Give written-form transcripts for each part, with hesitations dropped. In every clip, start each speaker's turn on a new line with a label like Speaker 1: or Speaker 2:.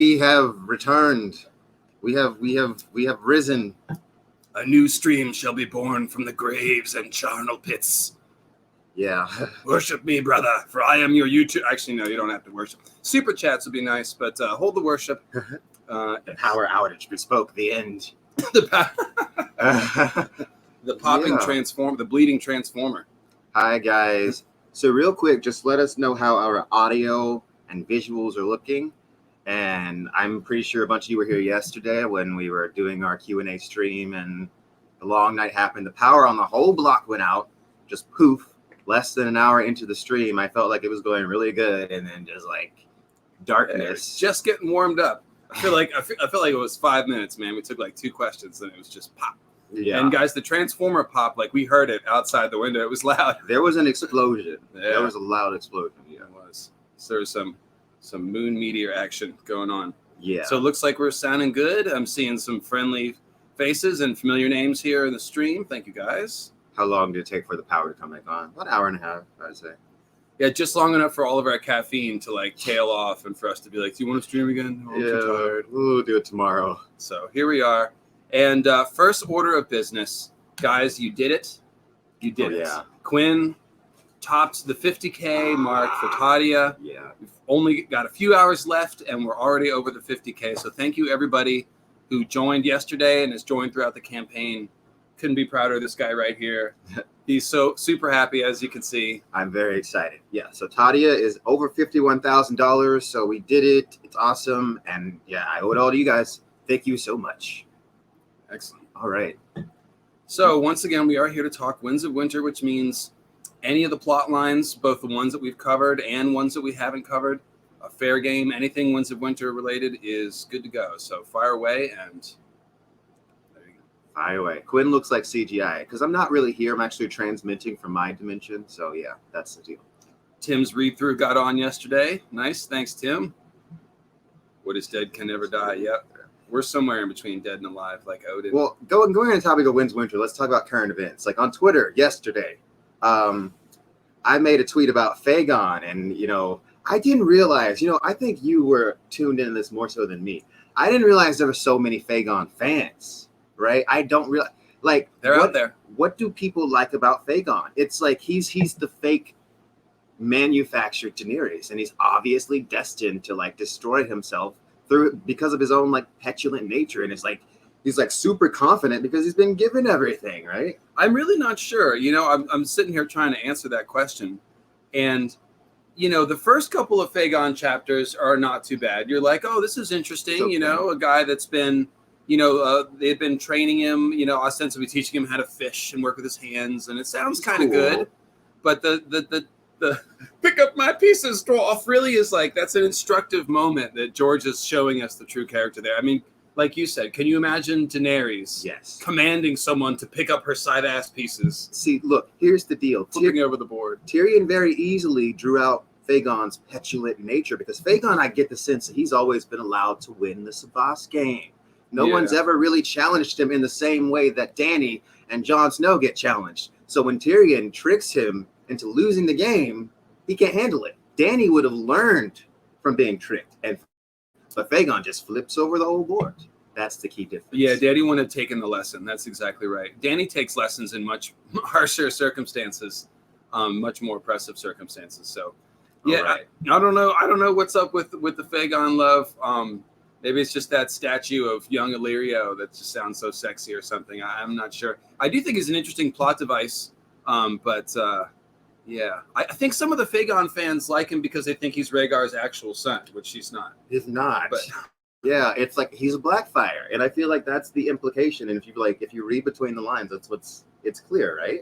Speaker 1: We have returned. We have risen.
Speaker 2: A new stream shall be born from the graves and charnel pits.
Speaker 1: Yeah.
Speaker 2: Worship me, brother, for I am your YouTube. Actually, no, you don't have to worship. Super chats would be nice, but hold the worship.
Speaker 1: Power outage bespoke the end.
Speaker 2: The popping transform, the bleeding transformer.
Speaker 1: Hi guys. So real quick, just let us know how our audio and visuals are looking. And I'm pretty sure a bunch of you were here yesterday when we were doing our Q&A stream and the long night happened. The power on the whole block went out, just poof, less than an hour into the stream. I felt like it was going really good. And then just like darkness.
Speaker 2: Just getting warmed up. I feel like it was 5 minutes, man. We took like 2 questions and it was just pop.
Speaker 1: Yeah.
Speaker 2: And guys, the transformer pop, like we heard it outside the window. It was loud.
Speaker 1: There was an explosion.
Speaker 2: Yeah.
Speaker 1: There was a loud explosion.
Speaker 2: Yeah, it was. So there was some moon meteor action going on.
Speaker 1: Yeah.
Speaker 2: So it looks like we're sounding good. I'm seeing some friendly faces and familiar names here in the stream. Thank you, guys.
Speaker 1: How long did it take for the power to come back on? About an hour and a half, I'd say.
Speaker 2: Yeah, just long enough for all of our caffeine to like tail off and for us to be like, do you want to stream again? Oh, I'm too tired.
Speaker 1: We'll do it tomorrow.
Speaker 2: So here we are. And first order of business, guys, you did it. You did it.
Speaker 1: Yeah.
Speaker 2: Quinn topped the 50K mark for Tadia.
Speaker 1: Yeah.
Speaker 2: We've only got a few hours left and we're already over the 50K. So thank you everybody who joined yesterday and has joined throughout the campaign. Couldn't be prouder of this guy right here. He's so super happy, as you can see.
Speaker 1: I'm very excited. Yeah. So Tadia is over $51,000. So we did it. It's awesome. And yeah, I owe it all to you guys. Thank you so much.
Speaker 2: Excellent.
Speaker 1: All right.
Speaker 2: So once again, we are here to talk Winds of Winter, which means any of the plot lines, both the ones that we've covered and ones that we haven't covered, a fair game, anything Winds of Winter related is good to go. So fire away and there you go.
Speaker 1: Fire away. Quinn looks like CGI because I'm not really here. I'm actually transmitting from my dimension. So yeah, that's the deal.
Speaker 2: Tim's read-through got on yesterday. Nice. Thanks, Tim. What is dead can never die. Yep. We're somewhere in between dead and alive, like Odin.
Speaker 1: Well, going on the topic of Winds of Winter, let's talk about current events. Like on Twitter yesterday, I made a tweet about Phagon, and I didn't realize. I think you were tuned into this more so than me. I didn't realize there were so many Phagon fans. Right? I don't realize. Like
Speaker 2: they're out there.
Speaker 1: What do people like about Phagon? It's like he's the fake manufactured Daenerys, and he's obviously destined to like destroy himself because of his own like petulant nature, and it's like he's like super confident because he's been given everything, right?
Speaker 2: I'm really not sure. I'm sitting here trying to answer that question, and the first couple of Phagon chapters are not too bad. You're like, oh, this is interesting.
Speaker 1: Okay.
Speaker 2: A guy that's been, they've been training him, ostensibly teaching him how to fish and work with his hands, and it sounds kind of good. But the pick up my pieces dwarf really is like, that's an instructive moment that George is showing us the true character there. I mean, like you said, can you imagine Daenerys commanding someone to pick up her side ass pieces?
Speaker 1: See, look, here's the deal.
Speaker 2: Flipping over the board.
Speaker 1: Tyrion very easily drew out Phagon's petulant nature because Phagon, I get the sense that he's always been allowed to win the Savas game. No one's ever really challenged him in the same way that Dany and Jon Snow get challenged. So when Tyrion tricks him into losing the game, he can't handle it. Dany would have learned from being tricked, but Phagon just flips over the whole board. That's the key difference.
Speaker 2: Yeah, Dany wouldn't have taken the lesson. That's exactly right. Dany takes lessons in much harsher circumstances, much more oppressive circumstances. So, yeah, right. I don't know. I don't know what's up with the Phagon love. Maybe it's just that statue of young Illyrio that just sounds so sexy or something. I'm not sure. I do think it's an interesting plot device, but yeah, I think some of the Phagon fans like him because they think he's Rhaegar's actual son, which he's not.
Speaker 1: He's not.
Speaker 2: But
Speaker 1: yeah, it's like he's a Blackfire, and I feel like that's the implication. And if you read between the lines, it's clear, right?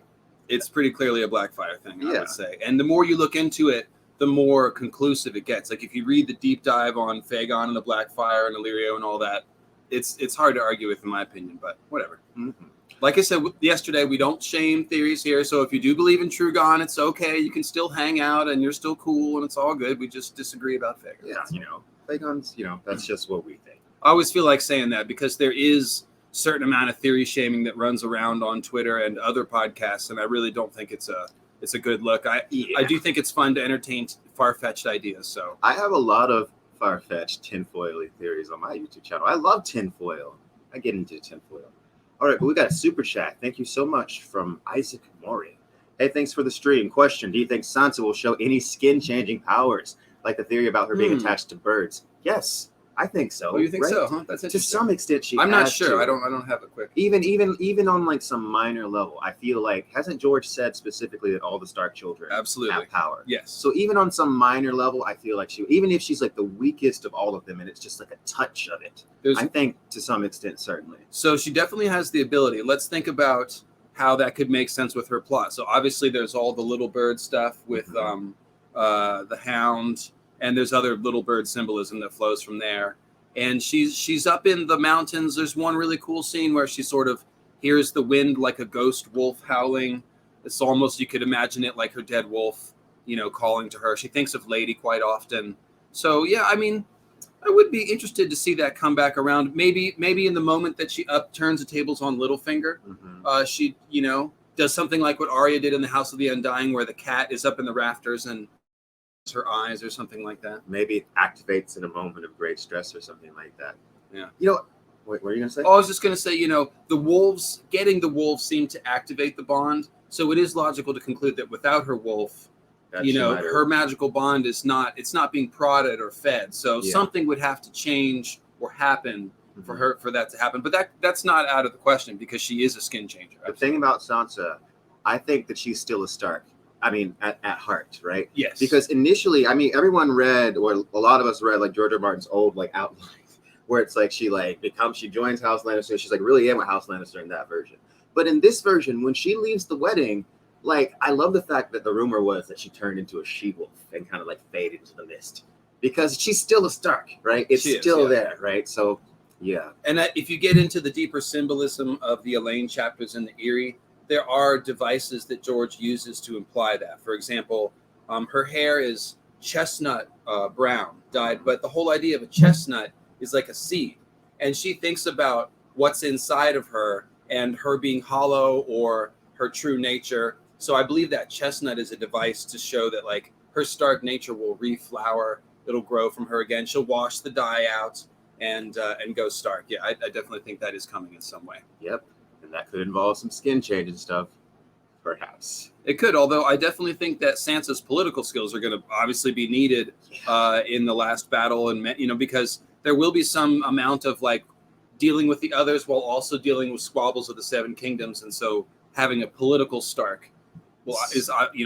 Speaker 2: It's pretty clearly a Blackfire thing, I would say. And the more you look into it, the more conclusive it gets. Like if you read the deep dive on Phagon and the Blackfire and Illyrio and all that, it's hard to argue with, in my opinion. But whatever. Mm-hmm. Like I said yesterday, we don't shame theories here. So if you do believe in Trugon, it's okay. You can still hang out and you're still cool and it's all good. We just disagree about Phagon.
Speaker 1: Yeah, Phagon's, that's just what we think.
Speaker 2: I always feel like saying that because there is a certain amount of theory shaming that runs around on Twitter and other podcasts, and I really don't think it's a good look. I do think it's fun to entertain far-fetched ideas. So
Speaker 1: I have a lot of far-fetched tinfoily theories on my YouTube channel. I love tinfoil. I get into tinfoil. All right, but we got a super chat. Thank you so much from Isaac Mori. Hey, thanks for the stream. Question: do you think Sansa will show any skin-changing powers, like the theory about her being attached to birds? Yes, I think so.
Speaker 2: Oh, you think so? Huh? That's interesting.
Speaker 1: To some extent, she.
Speaker 2: I'm not
Speaker 1: has
Speaker 2: sure.
Speaker 1: to.
Speaker 2: I don't have a quick.
Speaker 1: Even on like some minor level, I feel like hasn't George said specifically that all the Stark children have power?
Speaker 2: Yes.
Speaker 1: So even on some minor level, I feel like even if she's like the weakest of all of them, and it's just like a touch of it, I think to some extent, certainly.
Speaker 2: So she definitely has the ability. Let's think about how that could make sense with her plot. So obviously, there's all the little bird stuff with the Hound, and there's other little bird symbolism that flows from there. And she's up in the mountains. There's one really cool scene where she sort of hears the wind like a ghost wolf howling. It's almost, you could imagine it like her dead wolf, calling to her. She thinks of Lady quite often. So yeah, I mean, I would be interested to see that come back around. Maybe in the moment that she upturns the tables on Littlefinger, she does something like what Arya did in the House of the Undying, where the cat is up in the rafters and her eyes or something like that.
Speaker 1: Maybe it activates in a moment of great stress or something like that.
Speaker 2: Yeah.
Speaker 1: What were you gonna say?
Speaker 2: Oh, I was just gonna say, getting the wolves seemed to activate the bond. So it is logical to conclude that without her wolf, her magical bond it's not being prodded or fed. So something would have to change or happen for that to happen. But that's not out of the question because she is a skin changer.
Speaker 1: The thing about Sansa, I think that she's still a Stark. I mean, at heart, right?
Speaker 2: Yes.
Speaker 1: Because initially, I mean, everyone read, or a lot of us read, like George R. Martin's old outline, where it's like she joins House Lannister. She's like really in with House Lannister in that version. But in this version, when she leaves the wedding, I love the fact that the rumor was that she turned into a she-wolf and kind of faded into the mist because she's still a Stark, right? It's still there, right? So, yeah. And
Speaker 2: if you get into the deeper symbolism of the Elaine chapters in the Eyrie, there are devices that George uses to imply that. For example, her hair is chestnut brown, dyed, but the whole idea of a chestnut is like a seed. And she thinks about what's inside of her and her being hollow or her true nature. So I believe that chestnut is a device to show that her Stark nature will reflower. It'll grow from her again. She'll wash the dye out and go Stark. Yeah, I definitely think that is coming in some way.
Speaker 1: Yep. And that could involve some skin change and stuff, perhaps.
Speaker 2: It could, although I definitely think that Sansa's political skills are going to obviously be needed in the last battle, and because there will be some amount of dealing with the others while also dealing with squabbles of the Seven Kingdoms, and so having a political Stark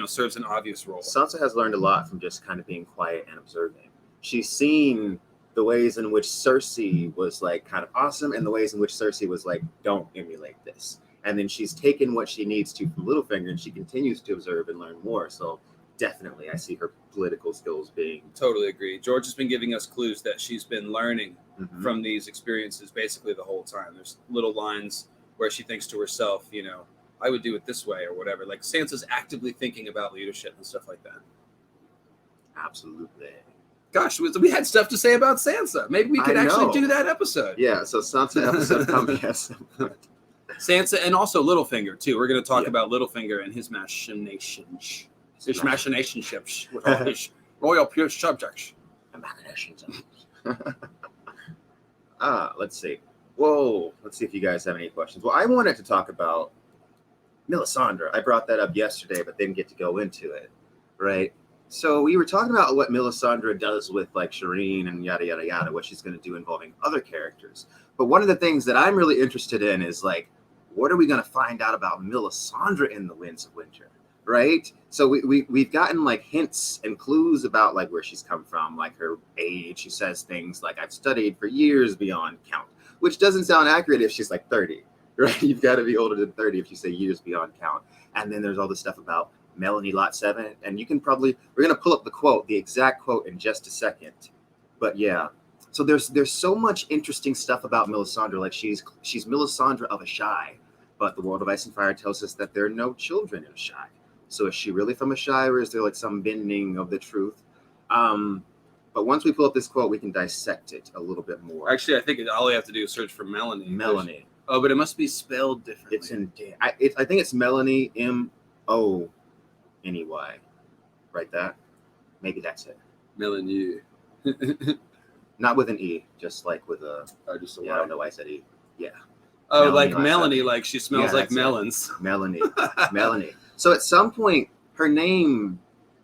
Speaker 2: serves an obvious role.
Speaker 1: Sansa has learned a lot from just kind of being quiet and observing. She's seen the ways in which Cersei was kind of awesome and the ways in which Cersei was don't emulate this. And then she's taken what she needs to from Littlefinger and she continues to observe and learn more. So definitely I see her political skills being...
Speaker 2: Totally agree. George has been giving us clues that she's been learning from these experiences basically the whole time. There's little lines where she thinks to herself, I would do it this way or whatever. Sansa's actively thinking about leadership and stuff like that.
Speaker 1: Absolutely.
Speaker 2: Gosh, we had stuff to say about Sansa. Maybe we could actually do that episode.
Speaker 1: Yeah, so Sansa episode coming. Yes.
Speaker 2: Sansa and also Littlefinger too. We're going to talk about Littlefinger and his machinations. His machinationships with all his royal pure subjects.
Speaker 1: Machinations. Let's see. Whoa. Let's see if you guys have any questions. Well, I wanted to talk about Melisandre. I brought that up yesterday, but didn't get to go into it. Right? So we were talking about what Melisandre does with Shireen and yada, yada, yada, what she's going to do involving other characters. But one of the things that I'm really interested in is what are we going to find out about Melisandre in the Winds of Winter, right? So we've gotten hints and clues about where she's come from, her age. She says things I've studied for years beyond count, which doesn't sound accurate if she's 30, right? You've got to be older than 30 if you say years beyond count. And then there's all this stuff about Melanie Lot 7, and you can we're going to pull up the exact quote in just a second. But yeah, so there's so much interesting stuff about Melisandre. She's Melisandre of Ashai, but the World of Ice and Fire tells us that there are no children in Ashai. So is she really from Ashai, or is there some bending of the truth? But once we pull up this quote, we can dissect it a little bit more.
Speaker 2: Actually, I think all you have to do is search for Melanie.
Speaker 1: Melanie.
Speaker 2: Oh, but it must be spelled differently.
Speaker 1: I think it's Melanie, M-O. Anyway, right? That maybe that's it.
Speaker 2: Melanie.
Speaker 1: Not with an E, just like with a.
Speaker 2: Just a
Speaker 1: I don't know why I said E. Yeah.
Speaker 2: Oh,
Speaker 1: Melanie
Speaker 2: like Melanie, like she smells like melons.
Speaker 1: Melanie. Melanie. So at some point, her name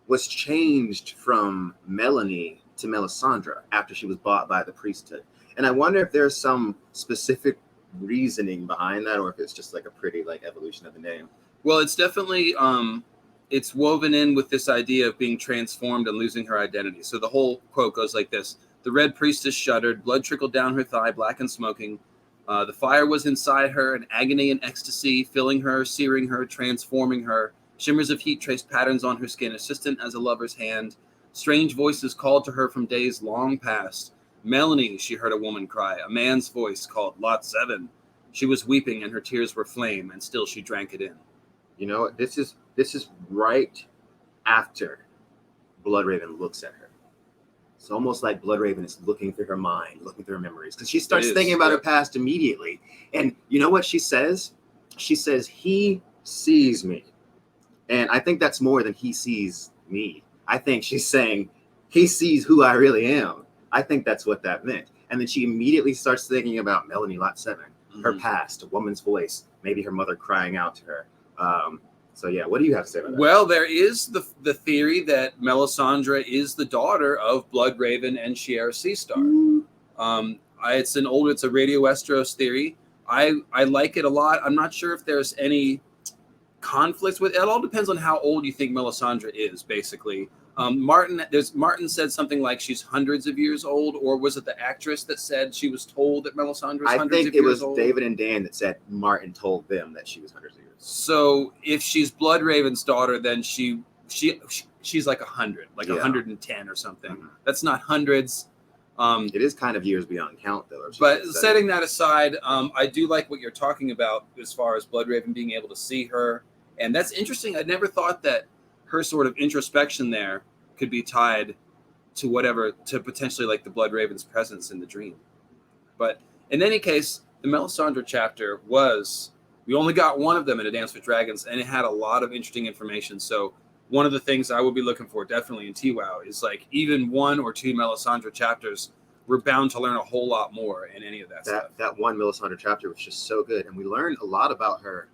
Speaker 1: was changed from Melanie to Melisandre after she was bought by the priesthood. And I wonder if there's some specific reasoning behind that, or if it's just like a pretty like evolution of the name.
Speaker 2: Well, it's definitely it's woven in with this idea of being transformed and losing her identity. So the whole quote goes like this: "The red priestess shuddered, blood trickled down her thigh, black and smoking. The fire was inside her, an agony and ecstasy, filling her, searing her, transforming her. Shimmers of heat traced patterns on her skin, assistant as a lover's hand. Strange voices called to her from days long past. Melanie," she heard a woman cry. A man's voice called Lot 7. She was weeping, and her tears were flame, and still she drank it in.
Speaker 1: You know, this is right after Bloodraven looks at her. It's almost like Bloodraven is looking through her mind, looking through her memories, because she starts thinking about her past immediately. And you know what she says? She says, "He sees me." And I think that's more than he sees me. I think she's saying, he sees who I really am. I think that's what that meant. And then she immediately starts thinking about Melanie Lot 7, her past, a woman's voice, maybe her mother crying out to her. So yeah, what do you have to say about that?
Speaker 2: Well, there is the theory that Melisandre is the daughter of Bloodraven and Shiera Seastar. It's a Radio Westeros theory. I like it a lot. I'm not sure if there's any conflicts with it. It all depends on how old you think Melisandre is, basically. Martin said something like she's hundreds of years old, or was it the actress that said she was told that Melisandre was hundreds of years old?
Speaker 1: I think it was David and Dan that said Martin told them that she was hundreds of years old.
Speaker 2: So if she's Bloodraven's daughter, then she's like 100, like 110 or something. Mm-hmm. That's not hundreds.
Speaker 1: It is kind of years beyond count, though.
Speaker 2: But setting that aside, I do like what you're talking about as far as Bloodraven being able to see her. And that's interesting. I never thought that her sort of introspection there could be tied to potentially like the Bloodraven's presence in the dream. But in any case, the Melisandre chapter we only got one of them in A Dance with Dragons, and it had a lot of interesting information. So one of the things I will be looking for definitely in twow is like even 1 or 2 Melisandre chapters. We're bound to learn a whole lot more in any of that stuff.
Speaker 1: That one Melisandre chapter was just so good, and we learned a lot about her.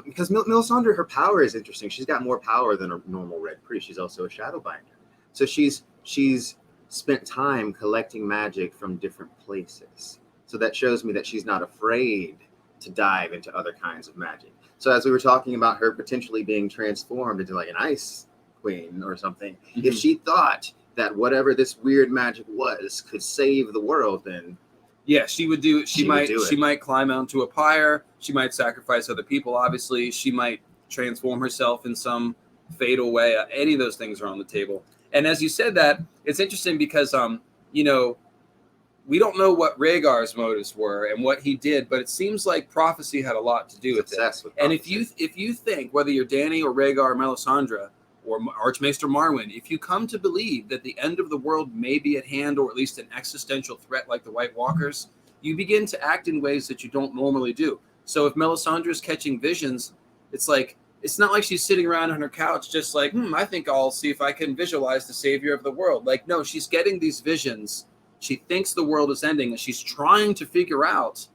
Speaker 1: Because Melisandre, her power is interesting. She's got more power than a normal red priest. She's also a shadowbinder. So she's spent time collecting magic from different places. So that shows me that she's not afraid to dive into other kinds of magic. So as we were talking about her potentially being transformed into like an ice queen or something, if she thought that whatever this weird magic was could save the world, then
Speaker 2: yeah, she would do it. She might climb onto a pyre. She might sacrifice other people. Obviously, she might transform herself in some fatal way. Any of those things are on the table. And as you said that, it's interesting because we don't know what Rhaegar's motives were and what he did, but it seems like prophecy had a lot to do with it. And if you think, whether you're Dany or Rhaegar or Melisandre or Archmaester Marwyn, if you come to believe that the end of the world may be at hand, or at least an existential threat like the White Walkers, you begin to act in ways that you don't normally do. So if Melisandre is catching visions, it's not like she's sitting around on her couch just like, I think I'll see if I can visualize the savior of the world. Like, no, she's getting these visions. She thinks the world is ending, and she's trying to figure out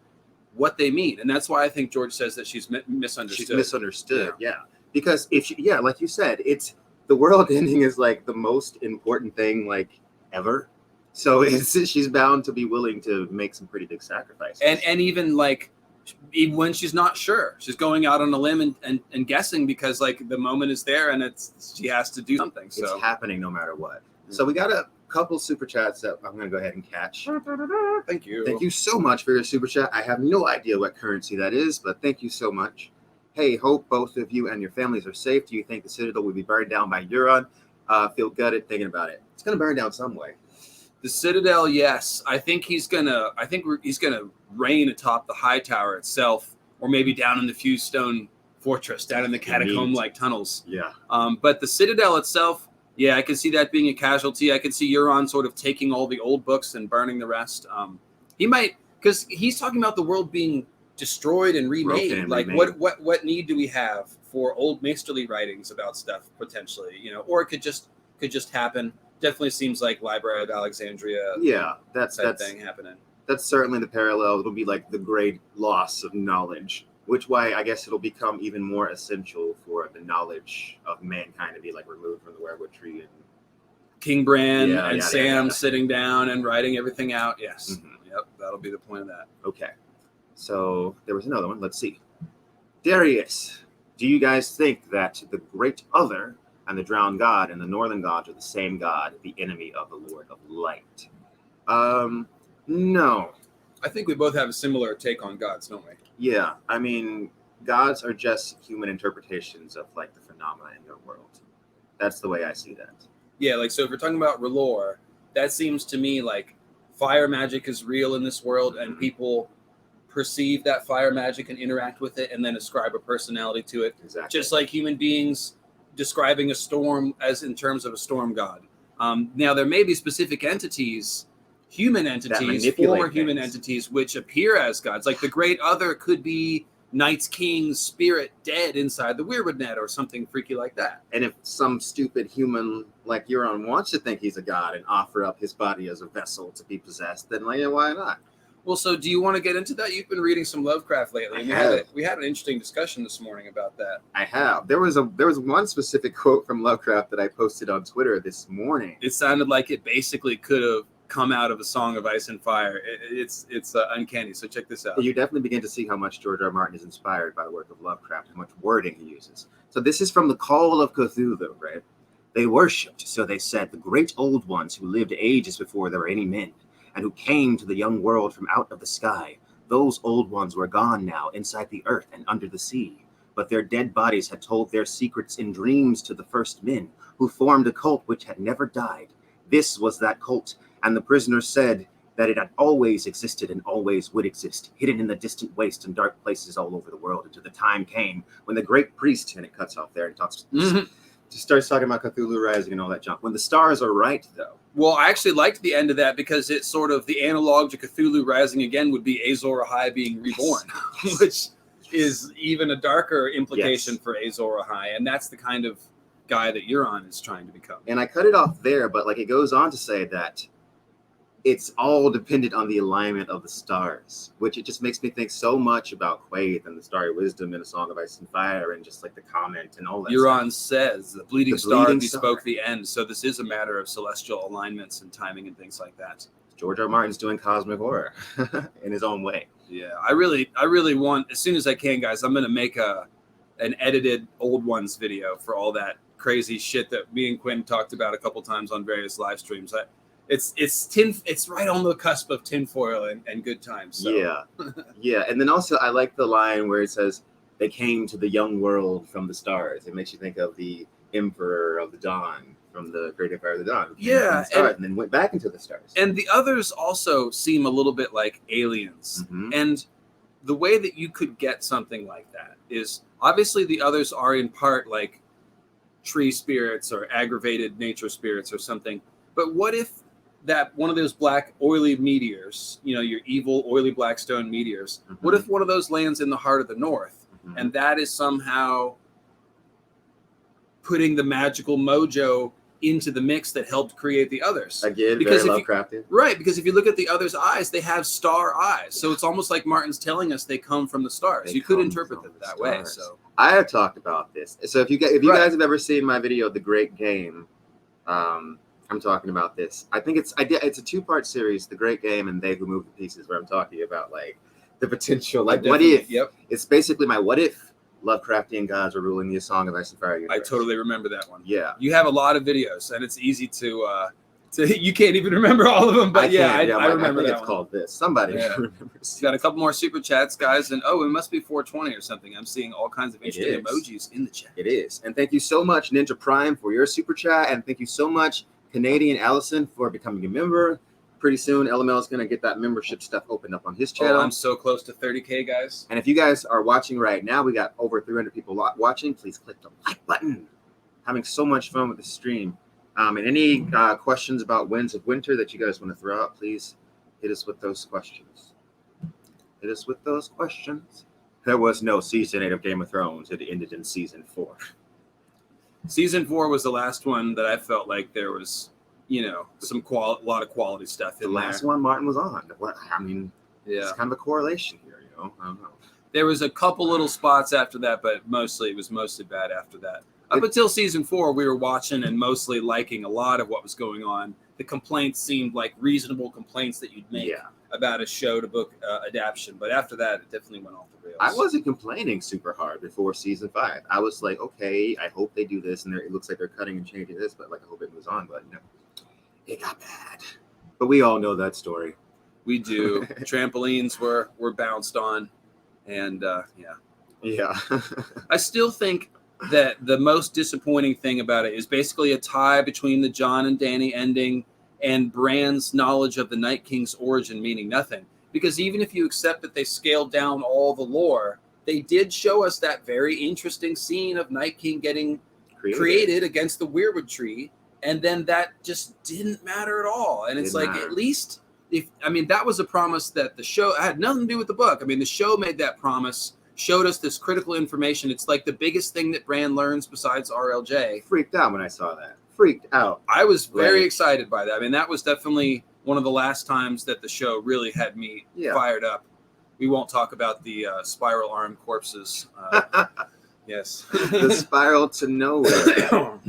Speaker 2: what they mean. And that's why I think George says that she's misunderstood.
Speaker 1: She's misunderstood, yeah. Because like you said, it's the world ending is like the most important thing like ever. So she's bound to be willing to make some pretty big sacrifices.
Speaker 2: And even like when she's not sure, she's going out on a limb and guessing because like the moment is there and she has to do something. So
Speaker 1: it's happening no matter what. So we got a couple super chats that I'm going to go ahead and catch.
Speaker 2: Thank you.
Speaker 1: Thank you so much for your super chat. I have no idea what currency that is, but thank you so much. Hey, hope both of you and your families are safe. Do you think the Citadel will be burned down by Euron? Feel gutted thinking about it. It's going to burn down some way.
Speaker 2: The Citadel, yes. I think he's gonna reign atop the high tower itself, or maybe down in the Fused Stone Fortress, down in the catacomb-like tunnels.
Speaker 1: Yeah.
Speaker 2: But the Citadel itself, yeah, I can see that being a casualty. I can see Euron sort of taking all the old books and burning the rest. He might, because he's talking about the world being destroyed and remade. What need do we have for old maesterly writings about stuff potentially? Or it could just happen. definitely seems like Library of Alexandria.
Speaker 1: Yeah, that's
Speaker 2: thing happening.
Speaker 1: That's certainly the parallel. It'll be like the great loss of knowledge, which way I guess it'll become even more essential for the knowledge of mankind to be like removed from the werewood tree. And
Speaker 2: King Bran and Sam sitting down and writing everything out. Yes. Mm-hmm. Yep. That'll be the point of that.
Speaker 1: Okay. So there was another one. Let's see. Darius, do you guys think that the Great Other and the Drowned God and the Northern Gods are the same God, the enemy of the Lord of Light? No.
Speaker 2: I think we both have a similar take on gods, don't we?
Speaker 1: Yeah. I mean, gods are just human interpretations of like the phenomena in their world. That's the way I see that.
Speaker 2: Yeah, like, so if we're talking about Relore, that seems to me like fire magic is real in this world, and people perceive that fire magic and interact with it and then ascribe a personality to it.
Speaker 1: Exactly.
Speaker 2: Just like human beings describing a storm as in terms of a storm god. Now, there may be specific entities, human entities, former human entities, which appear as gods. Like the Great Other could be Knights King's spirit dead inside the weirwood net or something freaky like that.
Speaker 1: And if some stupid human like Euron wants to think he's a god and offer up his body as a vessel to be possessed, then like, yeah, why not?
Speaker 2: Well, so do you want to get into that? You've been reading some Lovecraft lately. We had an interesting discussion this morning about that.
Speaker 1: I have. There was one specific quote from Lovecraft that I posted on Twitter this morning.
Speaker 2: It sounded like it basically could have come out of A Song of Ice and Fire. It's uncanny. So check this out.
Speaker 1: You definitely begin to see how much George R. Martin is inspired by the work of Lovecraft, how much wording he uses. So this is from the Call of Cthulhu, right? They worshipped, so they said, the great old ones who lived ages before there were any men, and who came to the young world from out of the sky. Those old ones were gone now, inside the earth and under the sea. But their dead bodies had told their secrets in dreams to the first men, who formed a cult which had never died. This was that cult, and the prisoners said that it had always existed and always would exist, hidden in the distant waste and dark places all over the world, until the time came when the great priest, and it cuts off there and talks, just starts talking about Cthulhu rising and all that junk. When the stars are right, though.
Speaker 2: Well, I actually liked the end of that because it's sort of the analog to Cthulhu rising again would be Azor Ahai being reborn, which is even a darker implication for Azor Ahai, and that's the kind of guy that Euron is trying to become.
Speaker 1: And I cut it off there, but like it goes on to say that it's all dependent on the alignment of the stars, which it just makes me think so much about Quaithe and the Starry Wisdom in A Song of Ice and Fire, and just like the comment and all that.
Speaker 2: Euron says the bleeding star bespoke the end, so this is a matter of celestial alignments and timing and things like that.
Speaker 1: George R. Martin's doing cosmic horror in his own way.
Speaker 2: Yeah, I really want, as soon as I can, guys, I'm going to make an edited old ones video for all that crazy shit that me and Quinn talked about a couple times on various live streams. It's right on the cusp of tinfoil and good times. So.
Speaker 1: Yeah, yeah. And then also I like the line where it says, they came to the young world from the stars. It makes you think of the Emperor of the Dawn from the Great Empire of the Dawn.
Speaker 2: Yeah.
Speaker 1: And then went back into the stars.
Speaker 2: And the others also seem a little bit like aliens. Mm-hmm. And the way that you could get something like that is, obviously the others are in part like tree spirits or aggravated nature spirits or something. But what if that one of those black oily meteors, your evil oily black stone meteors, what if one of those lands in the heart of the north, and that is somehow putting the magical mojo into the mix that helped create the others?
Speaker 1: Again, because very Lovecrafted.
Speaker 2: Right, because if you look at the others' eyes, they have star eyes. So it's almost like Martin's telling us they come from the stars. You could interpret it that way. So
Speaker 1: I have talked about this. So if you guys have ever seen my video, The Great Game, I'm talking about this. I think it's a two-part series, The Great Game and They Who Move the Pieces, where I'm talking about like the potential, like what if? Yep. It's basically my what if Lovecraftian gods were ruling the A Song of Ice and Fire universe.
Speaker 2: I totally remember that one.
Speaker 1: Yeah.
Speaker 2: You have a lot of videos, and it's easy to you can't even remember all of them, but I remember that. It's called this. Somebody remembers. Got a couple more super chats, guys, and it must be 420 or something. I'm seeing all kinds of interesting emojis in the chat.
Speaker 1: It is, and thank you so much, Ninja Prime, for your super chat, and thank you so much, Canadian Allison, for becoming a member. Pretty soon, LML is going to get that membership stuff opened up on his channel.
Speaker 2: I'm so close to 30K, guys.
Speaker 1: And if you guys are watching right now, we got over 300 people watching. Please click the like button. Having so much fun with the stream. And any questions about Winds of Winter that you guys want to throw out, please hit us with those questions. Hit us with those questions. There was no season 8 of Game of Thrones. It ended in season 4.
Speaker 2: Season 4 was the last one that I felt like there was some a lot of quality stuff in
Speaker 1: the
Speaker 2: there.
Speaker 1: last one Martin was on. I mean, it's kind of a correlation here, I don't know.
Speaker 2: There was a couple little spots after that, but it was mostly bad after that. Up until season 4, we were watching and mostly liking a lot of what was going on. The complaints seemed like reasonable complaints that you'd make about a show to book adaptation. But after that, it definitely went off the rails.
Speaker 1: I wasn't complaining super hard before season 5. I was like, okay, I hope they do this, and it looks like they're cutting and changing this, but like I hope it moves on. But no, it got bad. But we all know that story.
Speaker 2: We do. Trampolines were bounced on, and
Speaker 1: yeah.
Speaker 2: I still think that the most disappointing thing about it is basically a tie between the Jon and Dany ending and Bran's knowledge of the Night King's origin meaning nothing. Because even if you accept that they scaled down all the lore, they did show us that very interesting scene of Night King getting created against the weirwood tree, and then that just didn't matter at all. And it's like, at least that was a promise that the show had nothing to do with the book. I mean, the show made that promise, showed us this critical information. It's like the biggest thing that Bran learns besides RLJ.
Speaker 1: Freaked out when I saw that. Freaked out.
Speaker 2: I was very excited by that. I mean, that was definitely one of the last times that the show really had me fired up. We won't talk about the spiral arm corpses. Yes.
Speaker 1: The spiral to nowhere.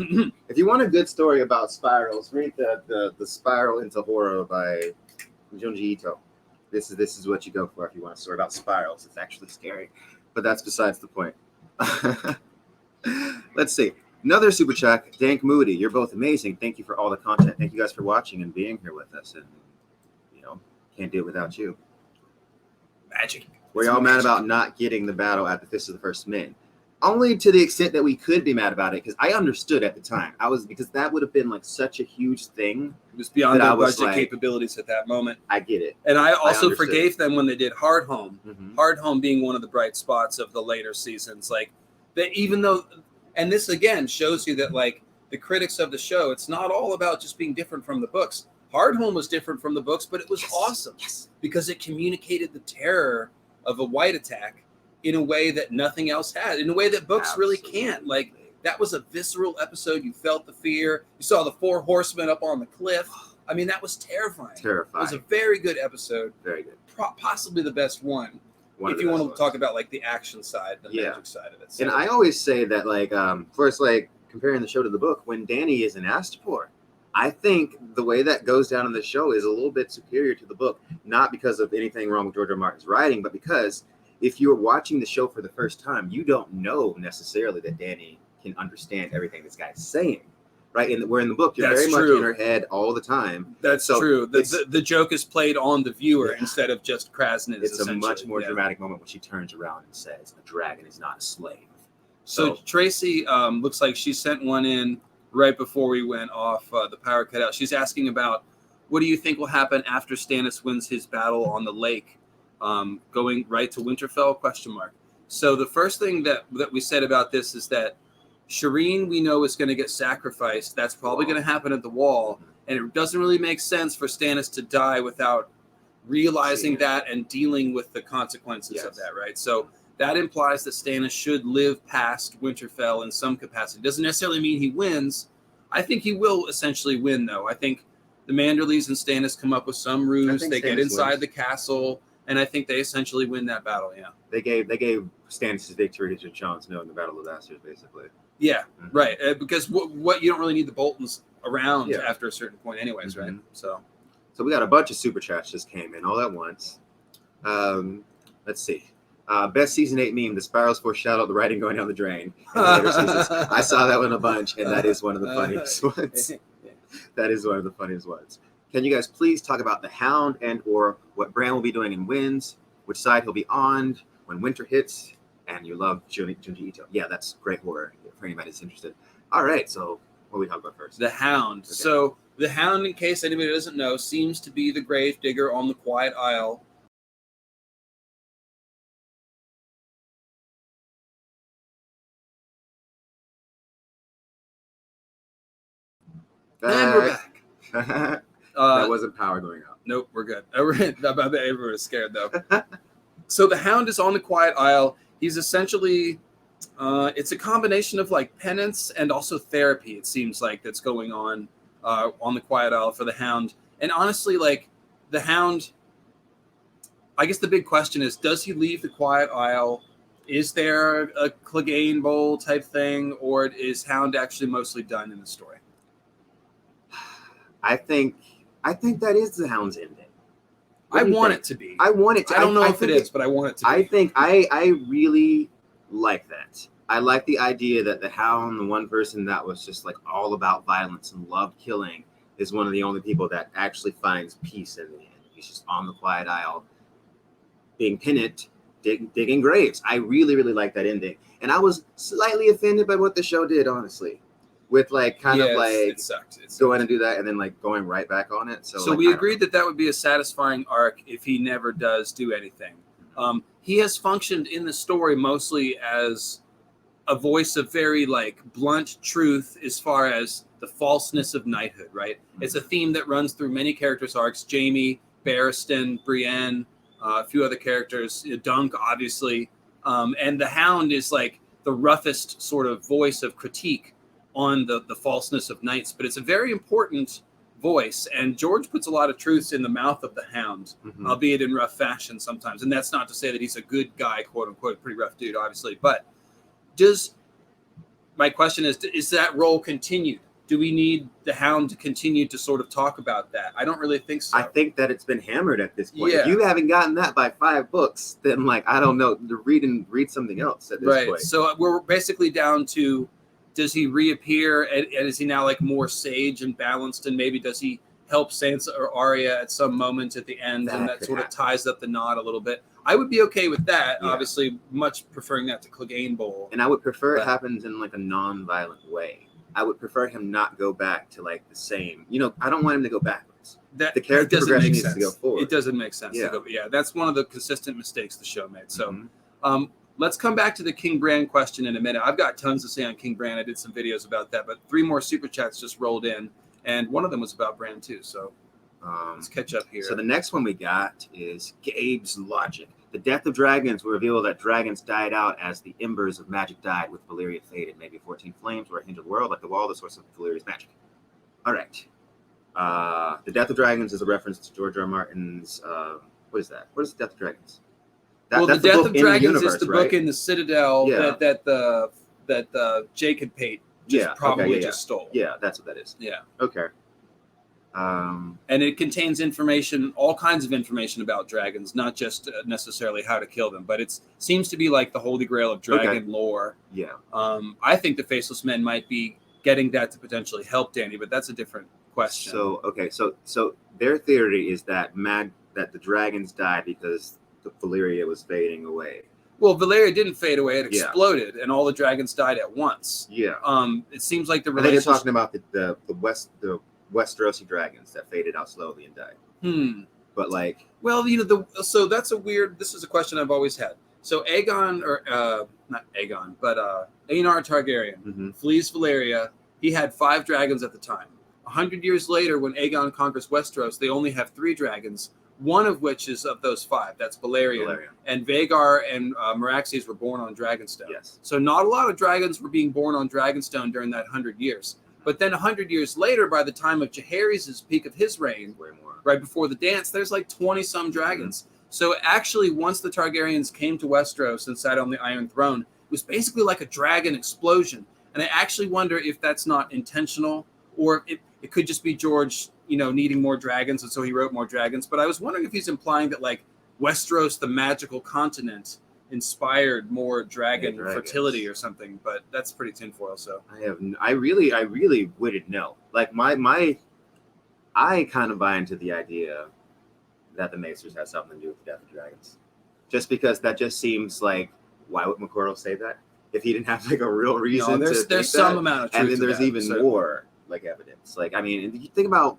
Speaker 1: If you want a good story about spirals, read the Spiral into Horror by Junji Ito. This is what you go for if you want a story about spirals. It's actually scary. But that's besides the point. Let's see. Another super chat, Dank Moody. You're both amazing. Thank you for all the content. Thank you guys for watching and being here with us. And, can't do it without you.
Speaker 2: Magic.
Speaker 1: We're all mad about not getting the battle at the Fist of the First Men. Only to the extent that we could be mad about it, because I understood at the time. Because that would have been like such a huge thing.
Speaker 2: It was beyond their budget capabilities at that moment.
Speaker 1: I get it.
Speaker 2: And I also forgave them when they did Hard Home.
Speaker 1: Mm-hmm.
Speaker 2: Hard Home being one of the bright spots of the later seasons. Like, that even though, and this again shows you that like the critics of the show, it's not all about just being different from the books. Hard Home was different from the books, but it was awesome because it communicated the terror of a white attack in a way that nothing else had, in a way that books really can't. Like, that was a visceral episode. You felt the fear. You saw the 4 horsemen up on the cliff. I mean, that was terrifying.
Speaker 1: Terrifying.
Speaker 2: It was a very good episode.
Speaker 1: Very good.
Speaker 2: Possibly the best one if you want to talk about like the action side, the magic side of it. So,
Speaker 1: and I always say that like, first, like comparing the show to the book, when Dany is in Astapor, I think the way that goes down in the show is a little bit superior to the book, not because of anything wrong with George R. Martin's writing, but because if you're watching the show for the first time, you don't know necessarily that Dany can understand everything this guy's saying, right? And where in the book, you're very much in her head all the time.
Speaker 2: That's true. The joke is played on the viewer instead of just Krasnitz.
Speaker 1: It's a much more dramatic moment when she turns around and says, "A dragon is not a slave."
Speaker 2: So Tracy looks like she sent one in right before we went off the power cutout. She's asking about, what do you think will happen after Stannis wins his battle on the lake? Going right to Winterfell? ? So the first thing that we said about this is that Shireen, we know, is going to get sacrificed. That's probably going to happen at the Wall, and it doesn't really make sense for Stannis to die without realizing that and dealing with the consequences of that, right? So that implies that Stannis should live past Winterfell in some capacity. Doesn't necessarily mean he wins. I think he will essentially win, though. I think the Manderleys and Stannis come up with some ruse. They get inside the castle, and I think they essentially win that battle. Yeah,
Speaker 1: they gave Stannis' victory to Jon Snow in the Battle of the Bastards, basically.
Speaker 2: Yeah, right. Because what you don't really need the Boltons around after a certain point, anyways, right? So
Speaker 1: we got a bunch of super chats just came in all at once. Let's see. Best season 8 meme: the spirals foreshadowed the writing going down the drain. I saw that one a bunch, and that is one of the funniest ones. That is one of the funniest ones. Can you guys please talk about the Hound and or what Bran will be doing in Winds, which side he'll be on when winter hits, and you love Junji Ito. Yeah, that's great horror for anybody that's interested. All right, so what do we talk about first?
Speaker 2: The Hound. Okay. So the Hound, in case anybody doesn't know, seems to be the grave digger on the Quiet Isle. And we're back.
Speaker 1: That wasn't power going out.
Speaker 2: Nope, we're good. Everyone is scared, though. So the Hound is on the Quiet Isle. He's essentially, it's a combination of like penance and also therapy, it seems like, that's going on on the Quiet Isle for the Hound. And honestly, like the Hound, I guess the big question is, does he leave the Quiet Isle? Is there a Clegane Bowl type thing, or is Hound actually mostly done in the story?
Speaker 1: I think that is the Hound's ending.
Speaker 2: I want it to be.
Speaker 1: I want it to.
Speaker 2: I don't know if it is, but I want it to be.
Speaker 1: I think I really like that. I like the idea that the Hound, the one person that was just like all about violence and loved killing, is one of the only people that actually finds peace in the end. He's just on the Quiet Isle, being penitent, digging graves. I really, really like that ending. And I was slightly offended by what the show did, honestly. With like kind of like
Speaker 2: it sucked.
Speaker 1: Go in and do that and then like going right back on it. So like,
Speaker 2: we agreed that would be a satisfying arc if he never does do anything. He has functioned in the story mostly as a voice of very like blunt truth as far as the falseness of knighthood, right? Mm-hmm. It's a theme that runs through many characters' arcs. Jaime, Barristan, Brienne, a few other characters, Dunk, obviously. And the Hound is like the roughest sort of voice of critique on the falseness of knights, but it's a very important voice, and George puts a lot of truths in the mouth of the Hound, albeit in rough fashion sometimes. And that's not to say that he's a good guy, quote unquote, pretty rough dude, obviously. But my question is that role continued? Do we need the Hound to continue to sort of talk about that? I don't really think so.
Speaker 1: I think that it's been hammered at this point.
Speaker 2: Yeah.
Speaker 1: If you haven't gotten that by 5 books, then like, I don't know, read something else at this point.
Speaker 2: So we're basically down to, does he reappear and is he now like more sage and balanced, and maybe does he help Sansa or Arya at some moment at the end, and that sort of ties up the knot a little bit? I would be okay with that, obviously much preferring that to Clegane Bowl. And
Speaker 1: I would prefer it happens in like a non-violent way. I would prefer him not go back to like the same, I don't want him to go backwards. The character progression needs to go forward.
Speaker 2: It doesn't make sense to go. Yeah, that's one of the consistent mistakes the show made. So let's come back to the King Bran question in a minute. I've got tons to say on King Bran. I did some videos about that, but 3 more super chats just rolled in, and one of them was about Bran too. So let's catch up here.
Speaker 1: So the next one we got is Gabeslogic. The death of dragons will reveal that dragons died out as the embers of magic died with Valyria faded. Maybe 14 flames were a hinge of the world, like the wall, the source of Valyria's magic. All right. The death of dragons is a reference to George R. R. Martin's. What is that? What is the death of dragons?
Speaker 2: The Death of Dragons is the book in the Citadel that Jake and Pate just stole.
Speaker 1: Yeah, that's what that is.
Speaker 2: Yeah.
Speaker 1: Okay.
Speaker 2: And it contains information, all kinds of information about dragons, not just necessarily how to kill them, but it seems to be like the holy grail of dragon lore.
Speaker 1: Yeah.
Speaker 2: I think the Faceless Men might be getting that to potentially help Dany, but that's a different question.
Speaker 1: So their theory is that the dragons died because the Valyria was fading away.
Speaker 2: Well, Valyria didn't fade away; it exploded, and all the dragons died at once.
Speaker 1: Yeah.
Speaker 2: It seems like the
Speaker 1: relationship. I think you're talking about the Westerosi dragons that faded out slowly and died. But like,
Speaker 2: well, so that's a weird. This is a question I've always had. So Aegon, or not Aegon, but Aenar Targaryen flees Valyria. He had 5 dragons at the time. 100 years later, when Aegon conquers Westeros, they only have 3 dragons. One of which is of those 5. That's Balerion. And Vhagar and Meraxes were born on Dragonstone.
Speaker 1: Yes.
Speaker 2: So not a lot of dragons were being born on Dragonstone during that 100 years. But then 100 years later, by the time of Jaehaerys' peak of his reign, right before the dance, there's like 20-some dragons. So actually, once the Targaryens came to Westeros and sat on the Iron Throne, it was basically like a dragon explosion. And I actually wonder if that's not intentional, or if it could just be George needing more dragons, and so he wrote more dragons. But I was wondering if he's implying that, like, Westeros, the magical continent, inspired more dragon fertility or something. But that's pretty tinfoil. So
Speaker 1: I really wouldn't know. Like I kind of buy into the idea that the Maesters had something to do with the death of dragons, just because that just seems like, why would McCordle say that if he didn't have like a real reason?
Speaker 2: There's some amount of truth,
Speaker 1: and then there's even more like evidence. Like, I mean, you think about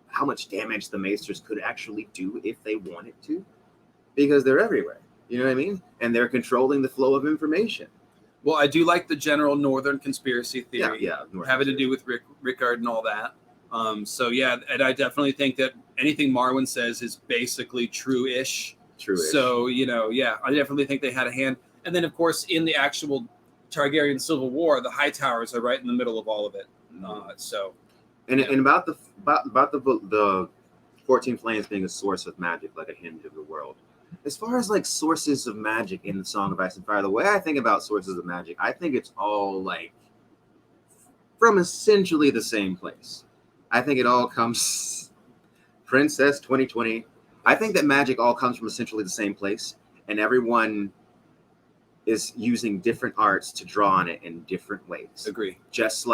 Speaker 1: how much damage the Maesters could actually do if they wanted to, because they're everywhere. You know what I mean? And they're controlling the flow of information.
Speaker 2: Well, I do like the general Northern conspiracy theory, having to do with Rickard and all that. So yeah, and I definitely think that anything Marwyn says is basically true-ish. So I definitely think they had a hand. And then, of course, in the actual Targaryen Civil War, the High Towers are right in the middle of all of it.
Speaker 1: And about the 14 flames being a source of magic, like a hinge of the world. As far as like sources of magic in the Song of Ice and Fire, the way I think about sources of magic, I think it's all like from essentially the same place. I think it all comes Princess 2020. I think that magic all comes from essentially the same place, and everyone is using different arts to draw on it in different ways.
Speaker 2: Agree.
Speaker 1: Just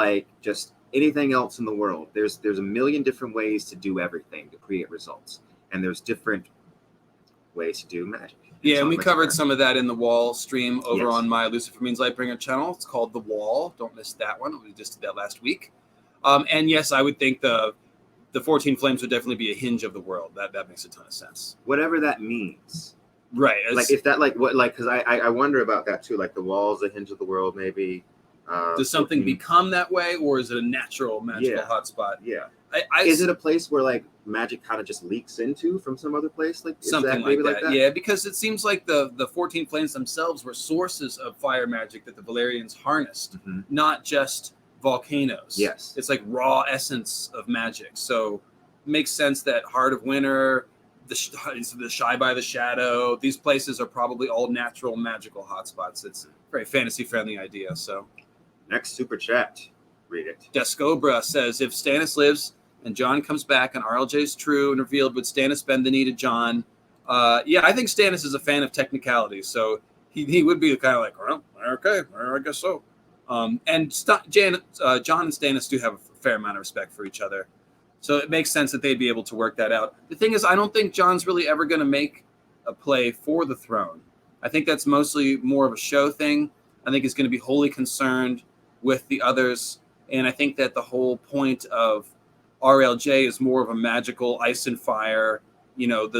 Speaker 1: anything else in the world, there's a million different ways to do everything to create results, and there's different ways to do magic.
Speaker 2: Yeah, and we covered some of that in the Wall stream over on my Lucifer Means Lightbringer channel. It's called The Wall. Don't miss that one. We just did that last week. And yes, I would think the 14 flames would definitely be a hinge of the world. That makes a ton of sense.
Speaker 1: Whatever that means.
Speaker 2: Right.
Speaker 1: Like if that because I wonder about that too. Like the wall's a hinge of the world, maybe.
Speaker 2: Does something become that way, or is it a natural magical hotspot?
Speaker 1: Yeah. Is it a place where like magic kind of just leaks into from some other place? Like
Speaker 2: something like that? Yeah, because it seems like the 14 flames themselves were sources of fire magic that the Valyrians harnessed, not just volcanoes.
Speaker 1: Yes.
Speaker 2: It's like raw essence of magic. So it makes sense that Heart of Winter, the Shy by the Shadow, these places are probably all natural magical hotspots. It's a very fantasy friendly idea. So
Speaker 1: next super chat, read it.
Speaker 2: Descobra says, if Stannis lives and Jon comes back and RLJ is true and revealed, would Stannis bend the knee to Jon? Yeah, I think Stannis is a fan of technicality, so he would be kind of like, well, okay, I guess so. And Jon and Stannis do have a fair amount of respect for each other, so it makes sense that they'd be able to work that out. The thing is, I don't think Jon's really ever going to make a play for the throne. I think that's mostly more of a show thing. I think he's going to be wholly concerned with the others, and I think that the whole point of RLJ is more of a magical ice and fire. You know,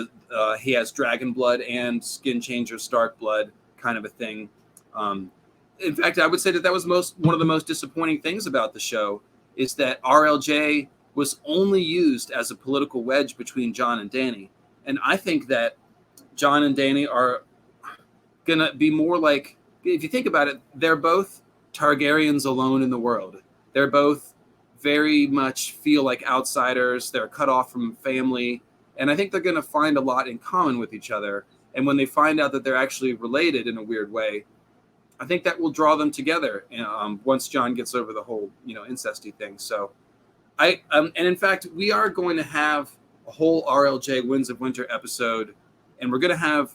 Speaker 2: he has dragon blood and skin changer Stark blood kind of a thing. In fact, I would say that was one of the most disappointing things about the show is that RLJ was only used as a political wedge between Jon and Dany. And I think that Jon and Dany are going to be more like, if you think about it, they're both Targaryens alone in the world. They're both very much feel like outsiders. They're cut off from family. And I think they're going to find a lot in common with each other. And when they find out that they're actually related in a weird way, I think that will draw them together once Jon gets over the whole, incesty thing. So and in fact, we are going to have a whole RLJ Winds of Winter episode. And we're going to have,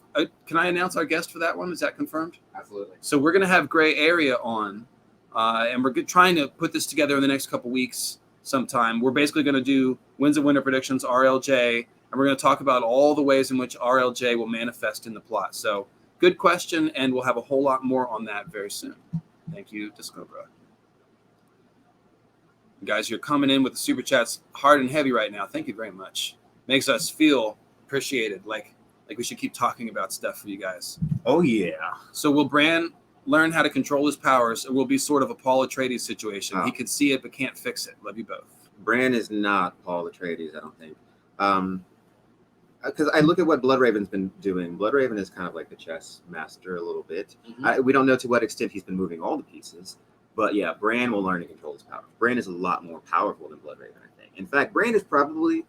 Speaker 2: can I announce our guest for that one? Is that confirmed?
Speaker 3: Absolutely.
Speaker 2: So we're going to have Gray Area on, and we're trying to put this together in the next couple weeks sometime. We're basically going to do Winds of Winter predictions, RLJ, and we're going to talk about all the ways in which RLJ will manifest in the plot. So good question, and we'll have a whole lot more on that very soon. Thank you, Discobra. Guys, you're coming in with the super chats hard and heavy right now. Thank you very much. Makes us feel appreciated, like we should keep talking about stuff for you guys.
Speaker 1: Oh, yeah.
Speaker 2: So will Bran learn how to control his powers, or will be sort of a Paul Atreides situation? He can see it but can't fix it. Love you both.
Speaker 1: Bran is not Paul Atreides, I don't think. Because I look at what Bloodraven's been doing. Bloodraven is kind of like the chess master a little bit. We don't know to what extent he's been moving all the pieces. But yeah, Bran will learn to control his powers. Bran is a lot more powerful than Bloodraven, I think. In fact, Bran is probably...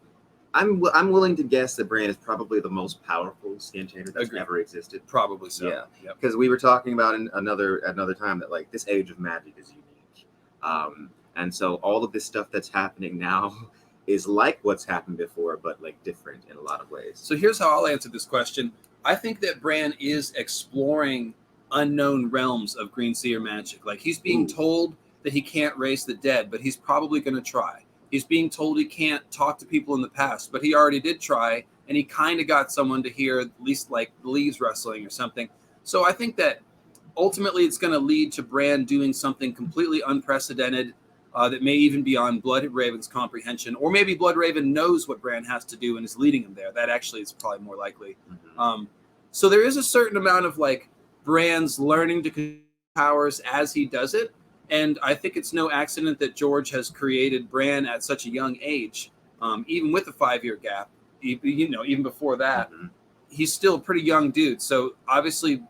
Speaker 1: I'm willing to guess that Bran is probably the most powerful skin changer that's ever existed.
Speaker 2: Probably so.
Speaker 1: Yeah, because we were talking about in another time that like this age of magic is unique, and so all of this stuff that's happening now is like what's happened before, but like different in a lot of ways.
Speaker 2: So here's how I'll answer this question. I think that Bran is exploring unknown realms of Green Seer magic. Like he's being told that he can't raise the dead, but he's probably going to try. He's being told he can't talk to people in the past, but he already did try, and he kind of got someone to hear at least like leaves rustling or something. So I think that ultimately it's going to lead to Bran doing something completely unprecedented that may even be on Bloodraven's comprehension, or maybe Bloodraven knows what Bran has to do and is leading him there. That actually is probably more likely. So there is a certain amount of like Bran's learning to control powers as he does it. And I think it's no accident that George has created Bran at such a young age, even with a 5-year gap. Even before that, he's still a pretty young dude. So obviously,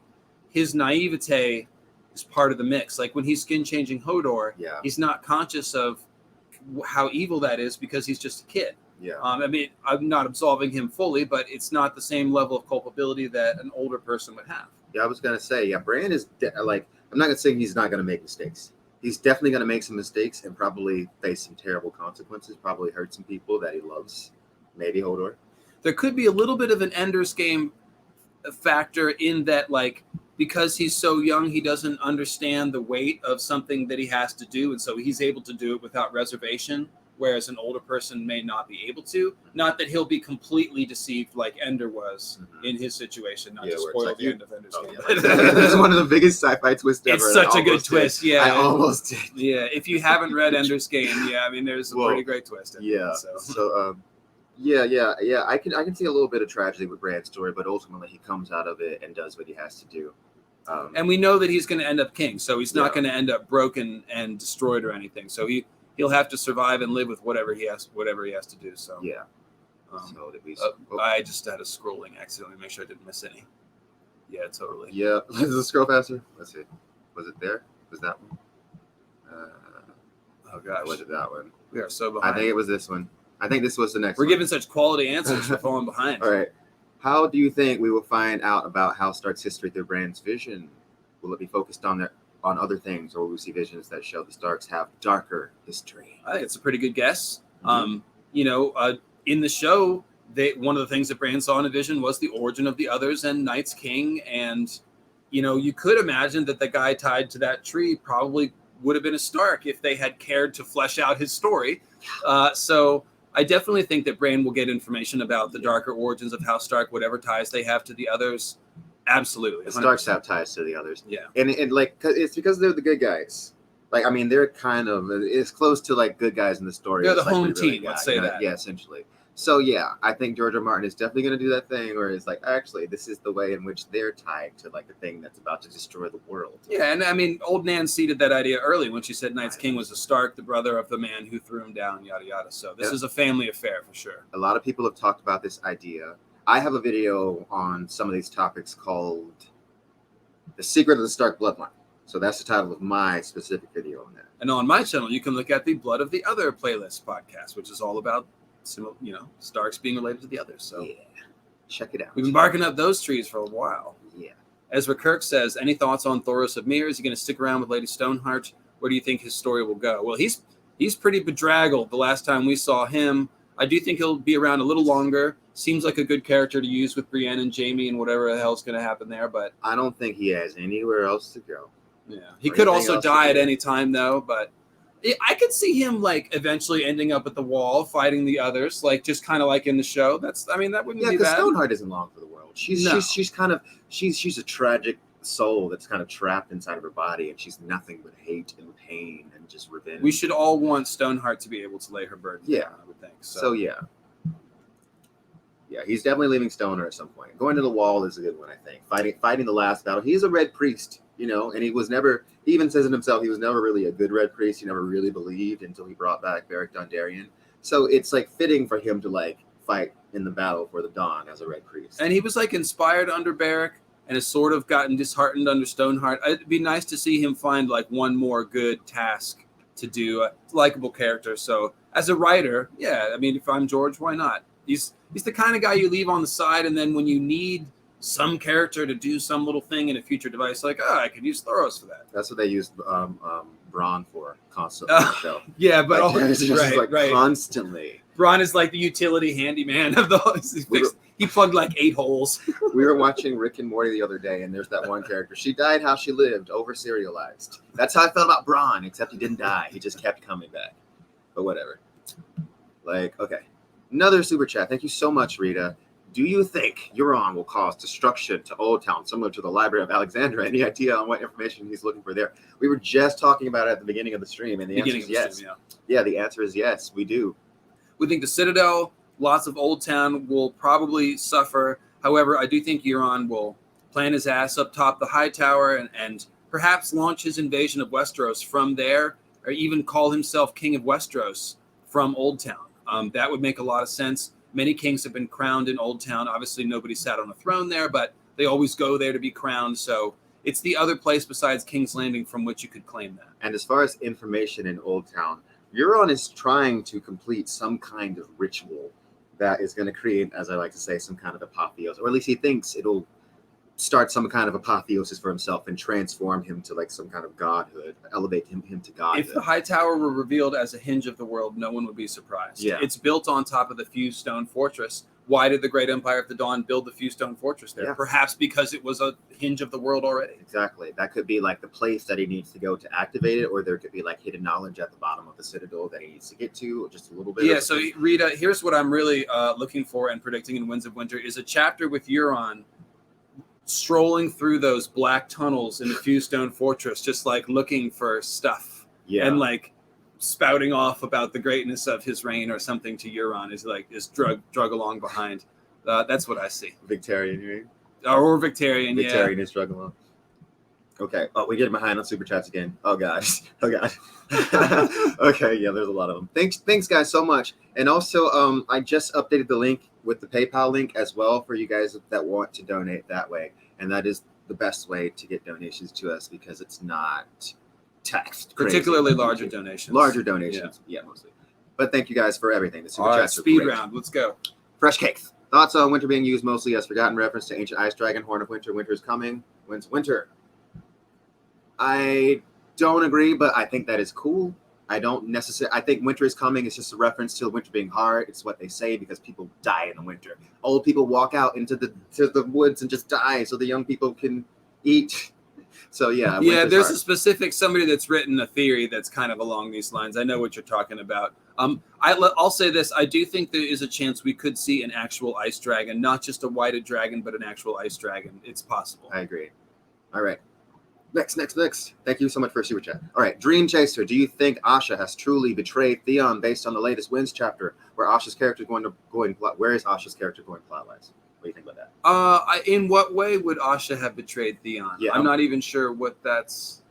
Speaker 2: his naivete is part of the mix. Like when he's skin changing Hodor, he's not conscious of how evil that is because he's just a kid.
Speaker 1: Yeah.
Speaker 2: I mean, I'm not absolving him fully, but it's not the same level of culpability that an older person would have.
Speaker 1: Yeah, I was gonna say, Bran is like, I'm not gonna say he's not gonna make mistakes. He's definitely gonna make some mistakes and probably face some terrible consequences. Probably hurt some people that he loves. Maybe Hodor.
Speaker 2: There could be a little bit of an Ender's Game factor in that, like, because he's so young, he doesn't understand the weight of something that he has to do, and so he's able to do it without reservation. Whereas an older person may not be able to. Not that he'll be completely deceived like Ender was in his situation. Not to spoil the end of Ender's Game.
Speaker 1: This is one of the biggest sci-fi twists ever.
Speaker 2: It's such a good twist. Yeah,
Speaker 1: I almost did.
Speaker 2: Yeah, if you haven't read Ender's Game, I mean, there's a pretty great twist. I can see a little bit of tragedy with Bran's story, but ultimately he comes out of it and does what he has to do. And we know that he's going to end up king, so he's not going to end up broken and destroyed or anything. So he'll have to survive and live with whatever he has to do. So
Speaker 1: yeah.
Speaker 2: I just had a scrolling accidentally. Make sure I didn't miss any. Yeah, totally.
Speaker 1: Yeah, does it scroll faster? Let's see. Was it there? Was that one?
Speaker 2: Oh gosh,
Speaker 1: was it that one?
Speaker 2: We are so behind.
Speaker 1: I think it was this one. I think this was the next.
Speaker 2: We're
Speaker 1: one.
Speaker 2: giving such quality answers. We're falling behind.
Speaker 1: All right. How do you think we will find out about House Stark's history through Bran's vision? Will it be focused on other things, or will we see visions that show the Starks have darker history?
Speaker 2: I think it's a pretty good guess. In the show, one of the things that Bran saw in a vision was the origin of the others and Night's King, and you could imagine that the guy tied to that tree probably would have been a Stark if they had cared to flesh out his story. So I definitely think that Bran will get information about the darker origins of House Stark, whatever ties they have to the others. Absolutely.
Speaker 1: The Starks have ties to the others.
Speaker 2: Yeah.
Speaker 1: And like, it's because they're the good guys. Like, I mean, they're kind of, it's close to like good guys in the story.
Speaker 2: They're the home team, let's say that.
Speaker 1: Yeah, essentially. So yeah, I think George R. Martin is definitely going to do that thing where it's like, actually, this is the way in which they're tied to like the thing that's about to destroy the world.
Speaker 2: Yeah, and I mean, old Nan seeded that idea early when she said Night's King was a Stark, the brother of the man who threw him down, yada yada. So this is a family affair for sure.
Speaker 1: A lot of people have talked about this idea. I have a video on some of these topics called The Secret of the Stark Bloodline. So that's the title of my specific video on that.
Speaker 2: And on my channel, you can look at the Blood of the Other playlist podcast, which is all about Starks being related to the others. So
Speaker 1: yeah, check it out.
Speaker 2: We've been barking up those trees for a while.
Speaker 1: Yeah.
Speaker 2: Ezra Kirk says, any thoughts on Thoros of Myr? Is he going to stick around with Lady Stoneheart? Where do you think his story will go? Well, he's pretty bedraggled the last time we saw him. I do think he'll be around a little longer. Seems like a good character to use with Brienne and Jaime and whatever the hell's going to happen there. But
Speaker 1: I don't think he has anywhere else to go.
Speaker 2: Yeah, he could also die at any time, though. But I could see him like eventually ending up at the Wall, fighting the others, like just kind of like in the show. That wouldn't be bad.
Speaker 1: Yeah, because Stoneheart isn't long for the world. She's a tragic soul that's kind of trapped inside of her body, and she's nothing but hate and pain and just revenge.
Speaker 2: We should all want Stoneheart to be able to lay her burden down, I would think.
Speaker 1: So yeah, he's definitely leaving Stoner at some point. Going to the Wall is a good one, I think. Fighting the last battle. He's a Red Priest, and he was never. He even says it himself. He was never really a good Red Priest. He never really believed until he brought back Beric Dondarrion. So it's like fitting for him to like fight in the battle for the Dawn as a Red Priest.
Speaker 2: And he was like inspired under Beric and has sort of gotten disheartened under Stoneheart. It'd be nice to see him find like one more good task to do. A likable character. So as a writer, yeah, I mean, if I'm George, why not? He's the kind of guy you leave on the side, and then when you need some character to do some little thing in a future device, like, I could use Thoros for that.
Speaker 1: That's what they used Bran for constantly on the show.
Speaker 2: Yeah, but
Speaker 1: right. Constantly.
Speaker 2: Bran is like the utility handyman of the. He plugged like 8 holes.
Speaker 1: We were watching Rick and Morty the other day, and there's that one character. She died how she lived, over serialized. That's how I felt about Bran, except he didn't die. He just kept coming back. But whatever. Like, okay. Another super chat. Thank you so much, Rita. Do you think Euron will cause destruction to Old Town, similar to the Library of Alexandria? Any idea on what information he's looking for there? We were just talking about it at the beginning of the stream, and the answer is yes. Yeah, the answer is yes, we do.
Speaker 2: We think the Citadel, lots of Old Town will probably suffer. However, I do think Euron will plant his ass up top the High Tower and perhaps launch his invasion of Westeros from there, or even call himself King of Westeros from Old Town. That would make a lot of sense. Many kings have been crowned in Old Town. Obviously, nobody sat on a throne there, but they always go there to be crowned. So it's the other place besides King's Landing from which you could claim that.
Speaker 1: And as far as information in Old Town, Euron is trying to complete some kind of ritual that is going to create, as I like to say, some kind of apotheosis, or at least he thinks it'll start some kind of apotheosis for himself and transform him to like some kind of godhood, elevate him to godhood.
Speaker 2: If the High Tower were revealed as a hinge of the world, no one would be surprised.
Speaker 1: Yeah.
Speaker 2: It's built on top of the fused stone fortress. Why did the Great Empire of the Dawn build the fused stone fortress there?
Speaker 1: Yeah.
Speaker 2: Perhaps because it was a hinge of the world already.
Speaker 1: Exactly. That could be like the place that he needs to go to activate it, or there could be like hidden knowledge at the bottom of the citadel that he needs to get to, or just a little bit.
Speaker 2: Yeah, so Rita, here's what I'm really looking for and predicting in Winds of Winter is a chapter with Euron strolling through those black tunnels in the fused stone fortress, just like looking for stuff.
Speaker 1: Yeah.
Speaker 2: And like spouting off about the greatness of his reign or something to Euron is drug along behind. That's what I see.
Speaker 1: Victorian, you mean?
Speaker 2: Or Victorian,
Speaker 1: Victorian is drug along. Okay. Oh, we get behind on super chats again. Oh gosh. Oh god. Okay. Yeah, there's a lot of them. Thanks, guys, so much. And also, I just updated the link with the PayPal link as well for you guys that want to donate that way, and that is the best way to get donations to us because it's not taxed.
Speaker 2: Particularly larger donations.
Speaker 1: Larger donations, yeah, mostly. But thank you guys for everything. The super
Speaker 2: All right,
Speaker 1: chats are
Speaker 2: speed
Speaker 1: great.
Speaker 2: round. Let's go.
Speaker 1: Fresh Cakes. Thoughts on winter being used mostly as forgotten reference to ancient ice dragon, Horn of Winter, winter is coming. When's winter? I don't agree, but I think that is cool. I think winter is coming. It's just a reference to winter being hard. It's what they say because people die in the winter. Old people walk out into the woods and just die so the young people can eat. So yeah.
Speaker 2: There's
Speaker 1: hard.
Speaker 2: a specific somebody that's written a theory that's kind of along these lines. I know what you're talking about. I'll say this. I do think there is a chance we could see an actual ice dragon, not just a whited dragon, but an actual ice dragon. It's possible.
Speaker 1: I agree. All right. Next. Thank you so much for a super chat. All right, Dream Chaser. Do you think Asha has truly betrayed Theon based on the latest Winds chapter, where Asha's character is going plot? Where is Asha's character going plot-wise? What do you think about that?
Speaker 2: In what way would Asha have betrayed Theon?
Speaker 1: Yeah.
Speaker 2: I'm not even sure what that's.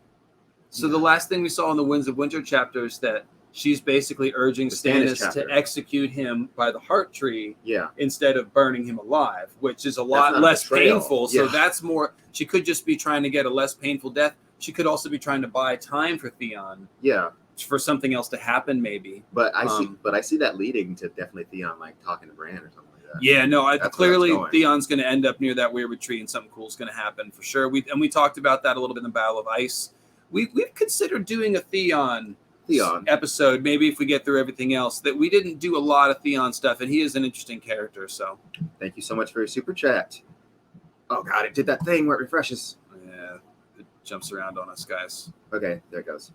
Speaker 2: So the last thing we saw in the Winds of Winter chapter is that she's basically urging Stannis to execute him by the heart tree instead of burning him alive, which is a lot less painful. So that's more, she could just be trying to get a less painful death. She could also be trying to buy time for Theon.
Speaker 1: Yeah.
Speaker 2: For something else to happen, maybe.
Speaker 1: But I see that leading to definitely Theon like talking to Bran or something like that.
Speaker 2: Yeah, no, clearly Theon's going to end up near that weird tree and something cool is going to happen for sure. We talked about that a little bit in the Battle of Ice. We've considered doing a Theon episode, maybe if we get through everything else. That we didn't do a lot of Theon stuff, and he is an interesting character. So,
Speaker 1: thank you so much for your super chat. Oh god, it did that thing where it refreshes.
Speaker 2: Yeah, it jumps around on us, guys.
Speaker 1: Okay, there it goes.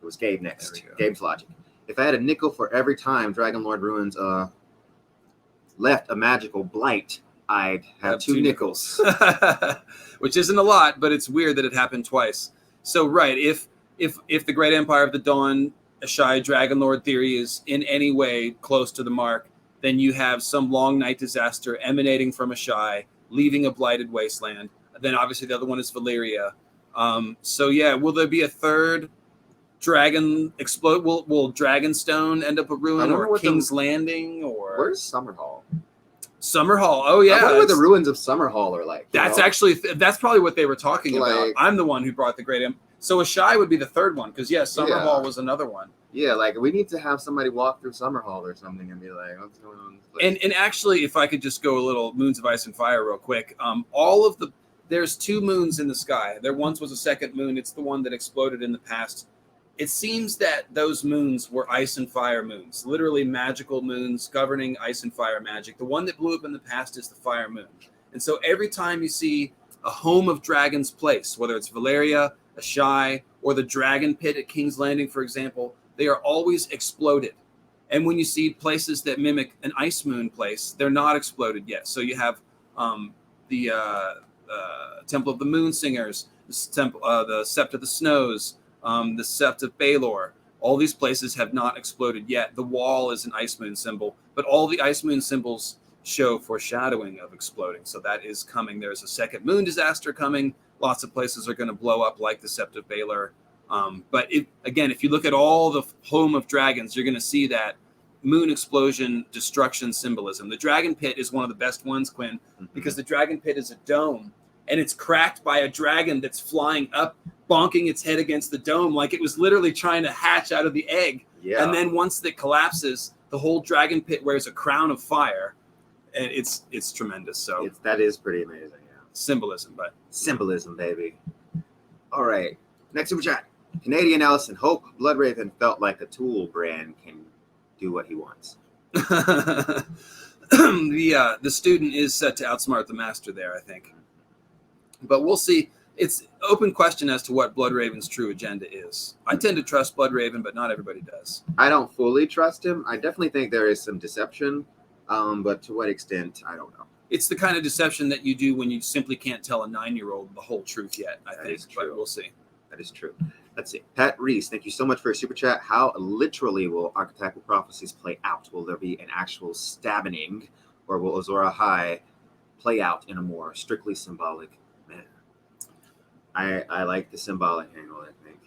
Speaker 1: It was Gabe next. Gabeslogic. If I had a nickel for every time Dragonlord Ruins left a magical blight, I'd have two nickels.
Speaker 2: Which isn't a lot, but it's weird that it happened twice. So right, if the Great Empire of the Dawn, Ashai Dragonlord theory is in any way close to the mark, then you have some long night disaster emanating from Ashai, leaving a blighted wasteland. Then obviously the other one is Valyria. So yeah, will there be a third dragon explode? Will Dragonstone end up a ruin, or King's Landing, or
Speaker 1: where's Summerhall?
Speaker 2: Summerhall. Oh yeah,
Speaker 1: I wonder what the ruins of Summerhall are like.
Speaker 2: That's actually that's probably what they were talking about. I'm the one who brought the Great So Ashai would be the third one, because Summerhall was another one. Yeah, like we need to have somebody walk through Summerhall or something and be like, what's going on in this place? And actually, if I could just go a little Moons of Ice and Fire real quick, there's two moons in the sky. There once was a second moon. It's the one that exploded in the past. It seems that those moons were ice and fire moons, literally magical moons governing ice and fire magic. The one that blew up in the past is the fire moon. And so every time you see a home of dragons place, whether it's Valyria, Ashai, or the dragon pit at King's Landing, for example, they are always exploded. And when you see places that mimic an ice moon place, they're not exploded yet. So you have the Temple of the Moon Singers, the Sept of the Snows, the Sept of Baelor. All these places have not exploded yet. The wall is an ice moon symbol, but all the ice moon symbols show foreshadowing of exploding. So that is coming. There's a second moon disaster coming. Lots of places are going to blow up like the Sept of Baelor. But if you look at all the home of dragons, you're going to see that moon explosion destruction symbolism. The dragon pit is one of the best ones, Quinn, because the dragon pit is a dome and it's cracked by a dragon that's flying up, bonking its head against the dome like it was literally trying to hatch out of the egg.
Speaker 1: Yeah.
Speaker 2: And then once it collapses, the whole dragon pit wears a crown of fire, and it's tremendous. So
Speaker 1: that is pretty amazing. Yeah.
Speaker 2: Symbolism,
Speaker 1: baby. All right. Next super chat. Canadian Alison, hope Bloodraven felt like a tool. Bran can do what he wants.
Speaker 2: The student is set to outsmart the master there, I think. But we'll see. It's open question as to what Bloodraven's true agenda is. I tend to trust Bloodraven, but not everybody does.
Speaker 1: I don't fully trust him. I definitely think there is some deception, but to what extent, I don't know.
Speaker 2: It's the kind of deception that you do when you simply can't tell a 9-year-old the whole truth yet, I think. But we'll see.
Speaker 1: That is true. Let's see. Pat Reese, thank you so much for your super chat. How literally will archetypal prophecies play out? Will there be an actual stabbing, or will Azor Ahai play out in a more strictly symbolic manner? I like the symbolic angle, I think.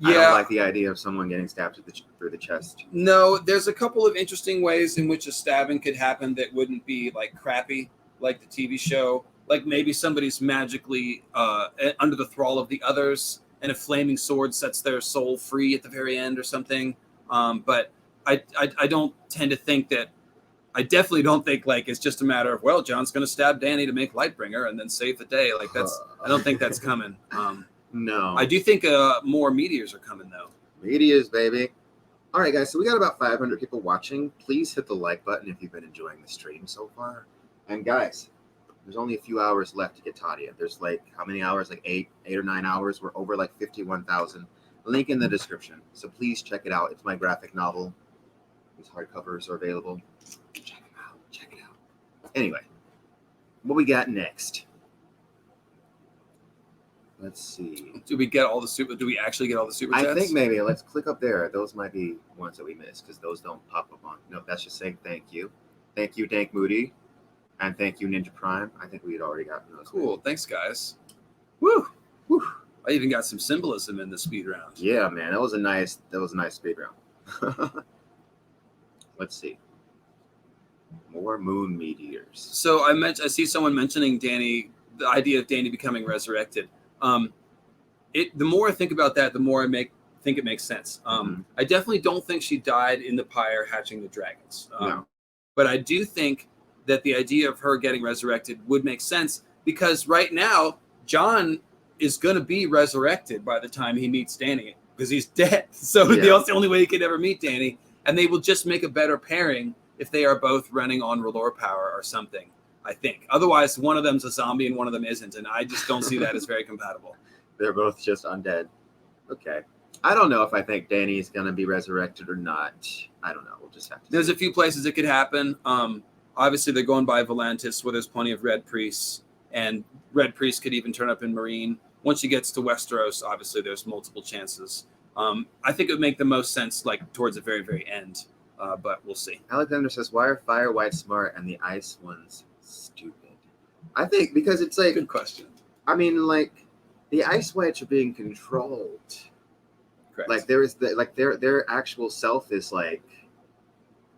Speaker 1: Yeah. I don't like the idea of someone getting stabbed through the chest.
Speaker 2: No, there's a couple of interesting ways in which a stabbing could happen that wouldn't be like crappy, like the TV show. Like maybe somebody's magically under the thrall of the others, and a flaming sword sets their soul free at the very end or something. But I don't tend to think that. I definitely don't think like it's just a matter of, well, Jon's going to stab Dany to make Lightbringer and then save the day. Like I don't think that's coming.
Speaker 1: No.
Speaker 2: I do think more meteors are coming though.
Speaker 1: Meteors, baby. All right, guys. So we got about 500 people watching. Please hit the like button if you've been enjoying the stream so far. And guys, there's only a few hours left to get Tadia. There's like how many hours? Like eight or 9 hours. We're over like 51,000. Link in the description. So please check it out. It's my graphic novel. These hardcovers are available. Check them out. Check it out. Anyway, what we got next? Let's see.
Speaker 2: Do we get all the super? Do we actually get all the super chats?
Speaker 1: I think maybe. Let's click up there. Those might be ones that we missed because those don't pop up on. No, that's just saying thank you. Thank you, Dank Moody. And thank you, Ninja Prime. I think we had already gotten those.
Speaker 2: Cool. Thanks, guys. Woo. Woo. I even got some symbolism in the speed round.
Speaker 1: Yeah, man. That was a nice speed round. Let's see. More moon meteors.
Speaker 2: So I see someone mentioning Dany, the idea of Dany becoming resurrected. The more I think about that, the more I think it makes sense. I definitely don't think she died in the pyre hatching the dragons.
Speaker 1: No.
Speaker 2: But I do think that the idea of her getting resurrected would make sense because right now, Jon is going to be resurrected by the time he meets Dany because he's dead. So that's the only way he could ever meet Dany. And they will just make a better pairing if they are both running on R'hllor power or something, I think. Otherwise, one of them's a zombie and one of them isn't. And I just don't see that as very compatible.
Speaker 1: They're both just undead. Okay. I don't know if I think Dany is going to be resurrected or not. I don't know. We'll just have to
Speaker 2: There's a few places it could happen. Obviously, they're going by Volantis, where there's plenty of red priests. And red priests could even turn up in Marine. Once she gets to Westeros, obviously, there's multiple chances. I think it would make the most sense like towards the very, very end. But we'll see.
Speaker 1: Alexander says, why are Fire White smart and the Ice ones stupid? I think because it's like...
Speaker 2: Good question.
Speaker 1: I mean, like, the Ice Whites are being controlled.
Speaker 2: Correct.
Speaker 1: Like, there is their actual self is, like,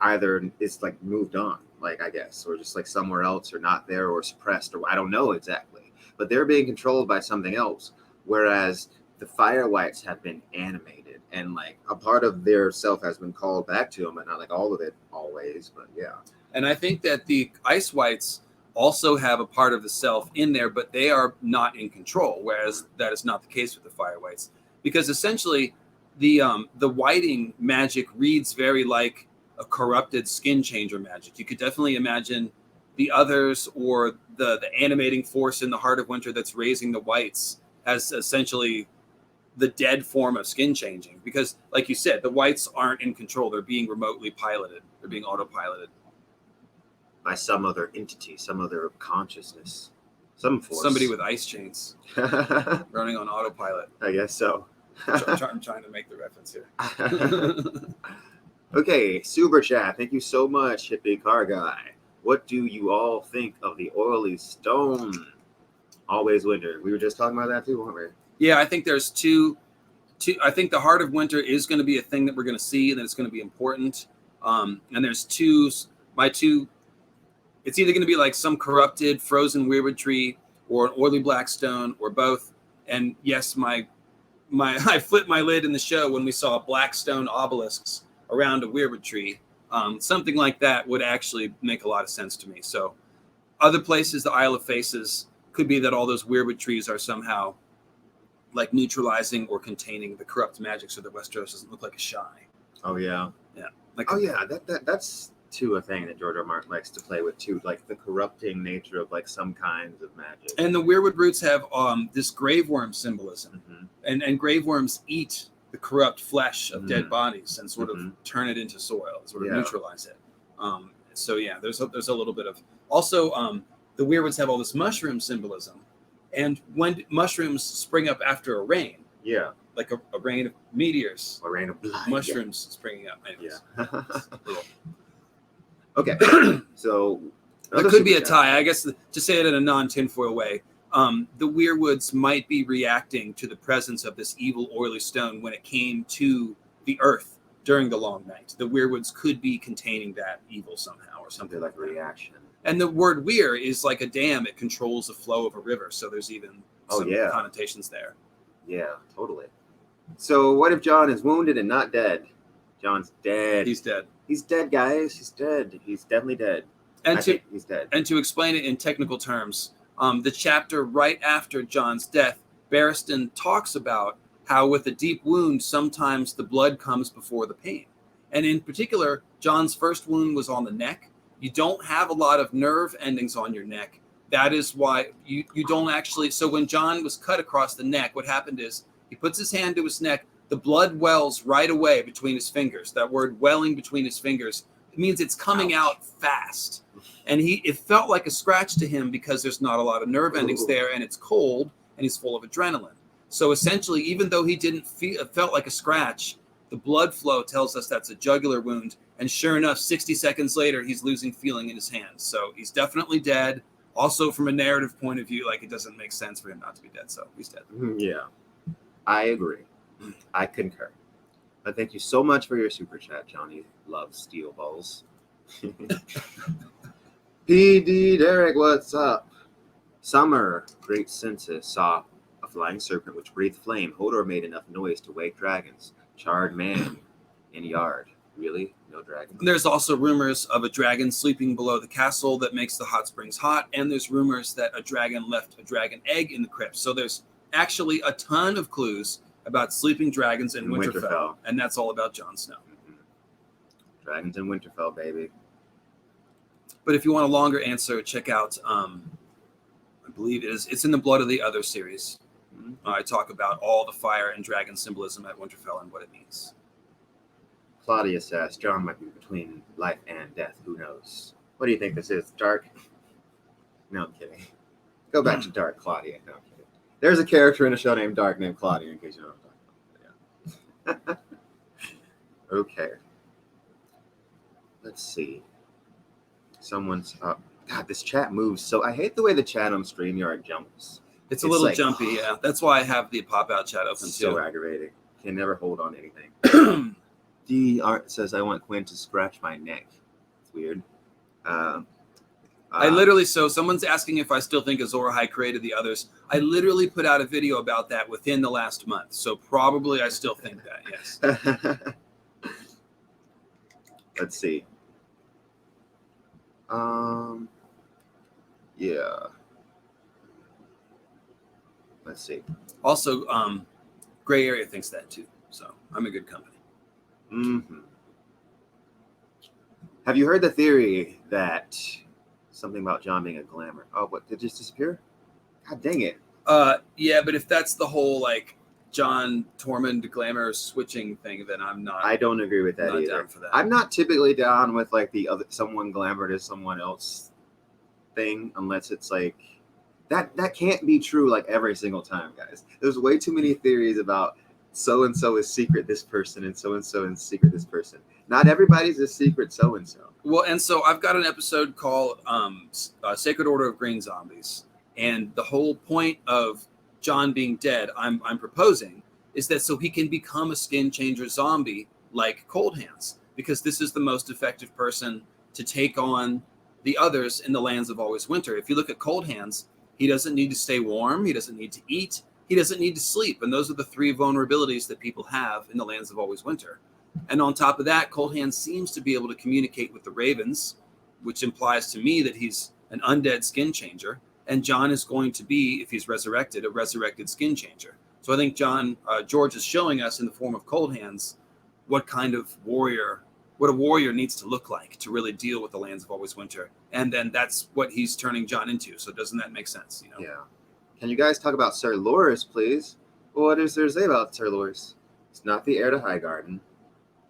Speaker 1: either it's, like, moved on, like, I guess, or just, like, somewhere else, or not there, or suppressed, or I don't know exactly. But they're being controlled by something else, whereas the Fire Whites have been animated, and, like, a part of their self has been called back to them, but not, like, all of it always, but, yeah.
Speaker 2: And I think that the Ice Whites also have a part of the self in there, but they are not in control, whereas that is not the case with the Fire Whites. Because essentially, the whiting magic reads very like a corrupted skin changer magic. You could definitely imagine the others or the animating force in the Heart of Winter that's raising the whites as essentially the dead form of skin changing. Because, like you said, the whites aren't in control. They're being remotely piloted. They're being autopiloted.
Speaker 1: By some other entity, some other consciousness, some force.
Speaker 2: Somebody with ice chains running on autopilot.
Speaker 1: I guess so.
Speaker 2: I'm trying to make the reference here.
Speaker 1: Okay, super chat. Thank you so much, HippieCarGuy. What do you all think of the oily stone? Always winter. We were just talking about that too, weren't we?
Speaker 2: Yeah, I think there's two. I think the Heart of Winter is going to be a thing that we're going to see, and that it's going to be important. And there's two. It's either going to be like some corrupted, frozen weirwood tree, or an oily black stone, or both. And yes, I flipped my lid in the show when we saw black stone obelisks around a weirwood tree. Something like that would actually make a lot of sense to me. So other places, the Isle of Faces, could be that all those weirwood trees are somehow like neutralizing or containing the corrupt magic so that Westeros doesn't look like a shy.
Speaker 1: Oh, yeah.
Speaker 2: Yeah. Like,
Speaker 1: oh, yeah. That's, too, a thing that George R. Martin likes to play with, too. Like, the corrupting nature of, like, some kinds of magic.
Speaker 2: And the weirwood roots have this grave worm symbolism. And grave worms eat the corrupt flesh of dead bodies and sort of turn it into soil, sort of neutralize it. So, yeah, there's a little bit of... Also, the weirwoods have all this mushroom symbolism. And when mushrooms spring up after a rain, like a rain of meteors,
Speaker 1: a rain of blood,
Speaker 2: mushrooms springing up. Anyways.
Speaker 1: Okay, so
Speaker 2: it could be a tie. I guess to say it in a non-tinfoil way, the weirwoods might be reacting to the presence of this evil oily stone when it came to the earth during the long night. The weirwoods could be containing that evil somehow, or something
Speaker 1: like reaction.
Speaker 2: And the word weir is like a dam; it controls the flow of a river. So there's even some connotations there. Yeah,
Speaker 1: totally. So what if Jon is wounded and not dead? Jon's dead.
Speaker 2: He's dead.
Speaker 1: He's dead, guys. He's dead. He's definitely dead.
Speaker 2: And
Speaker 1: he's dead.
Speaker 2: And to explain it in technical terms, the chapter right after Jon's death, Barristan talks about how with a deep wound, sometimes the blood comes before the pain. And in particular, Jon's first wound was on the neck. You don't have a lot of nerve endings on your neck. That is why you don't actually... So when Jon was cut across the neck, what happened is he puts his hand to his neck, the blood wells right away between his fingers. That word welling between his fingers, it means it's coming out fast. And it felt like a scratch to him because there's not a lot of nerve endings there, and it's cold, and he's full of adrenaline. So essentially, even though he didn't felt like a scratch, the blood flow tells us that's a jugular wound. And sure enough, 60 seconds later, he's losing feeling in his hands. So he's definitely dead. Also, from a narrative point of view, like it doesn't make sense for him not to be dead. So he's dead.
Speaker 1: Yeah, I agree. I concur. But thank you so much for your super chat, Johnny. Loves steel balls. PD Derek, what's up? Summer, great census, saw a flying serpent which breathed flame. Hodor made enough noise to wake dragons. Charred man in yard. Really? No dragon?
Speaker 2: There's also rumors of a dragon sleeping below the castle that makes the hot springs hot. And there's rumors that a dragon left a dragon egg in the crypt. So there's actually a ton of clues about sleeping dragons in Winterfell. And that's all about Jon Snow.
Speaker 1: Dragons in Winterfell, baby.
Speaker 2: But if you want a longer answer, check out, I believe it's in the Blood of the Other series. I talk about all the fire and dragon symbolism at Winterfell and what it means.
Speaker 1: Claudia says, Jon might be between life and death. Who knows? What do you think this is? Dark? No, I'm kidding. Go back to Dark, Claudia. No, I'm kidding. There's a character in a show named Dark named Claudia, in case you know what I'm talking about. Yeah. Okay. Let's see. Someone's up. God, this chat moves. So I hate the way the chat on StreamYard jumps.
Speaker 2: It's a little like, jumpy, yeah. That's why I have the pop-out chat open, too.
Speaker 1: So aggravating. Can never hold on to anything. D. Art says, I want Quinn to scratch my neck. It's weird.
Speaker 2: I literally, so someone's asking if I still think Azor Ahai created the others. I literally put out a video about that within the last month. So probably I still think that, yes.
Speaker 1: Let's see. Yeah. Let's see.
Speaker 2: Also, Gray Area thinks that too. So I'm in good company.
Speaker 1: Mm-hmm. Have you heard the theory that something about Jon being a glamour? Oh, what, did it just disappear? God dang it.
Speaker 2: Yeah, but if that's the whole like Jon Tormund glamour switching thing, then I'm not.
Speaker 1: I don't agree with that either.
Speaker 2: Down for that.
Speaker 1: I'm not typically down with like the other someone glamored as someone else thing, unless it's like that can't be true like every single time, guys. There's way too many theories about so and so is secret this person and so is secret this person. Not everybody's a secret so and so.
Speaker 2: Well, and so I've got an episode called Sacred Order of Green Zombies, and the whole point of Jon being dead, I'm proposing, is that so he can become a skin changer zombie like Cold Hands, because this is the most effective person to take on the others in the Lands of Always Winter. If you look at Cold Hands, He doesn't need to stay warm. He doesn't need to eat. He doesn't need to sleep. And those are the 3 vulnerabilities that people have in the Lands of Always Winter. And on top of that, Cold Hand seems to be able to communicate with the Ravens, which implies to me that he's an undead skin changer. And Jon is going to be, if he's resurrected, a resurrected skin changer. So I think George is showing us in the form of Cold Hands what a warrior needs to look like to really deal with the Lands of Always Winter. And then that's what he's turning Jon into. So doesn't that make sense? You know?
Speaker 1: Yeah. Can you guys talk about Sir Loras, please? Well, what is there to say about Sir Loras? He's not the heir to Highgarden.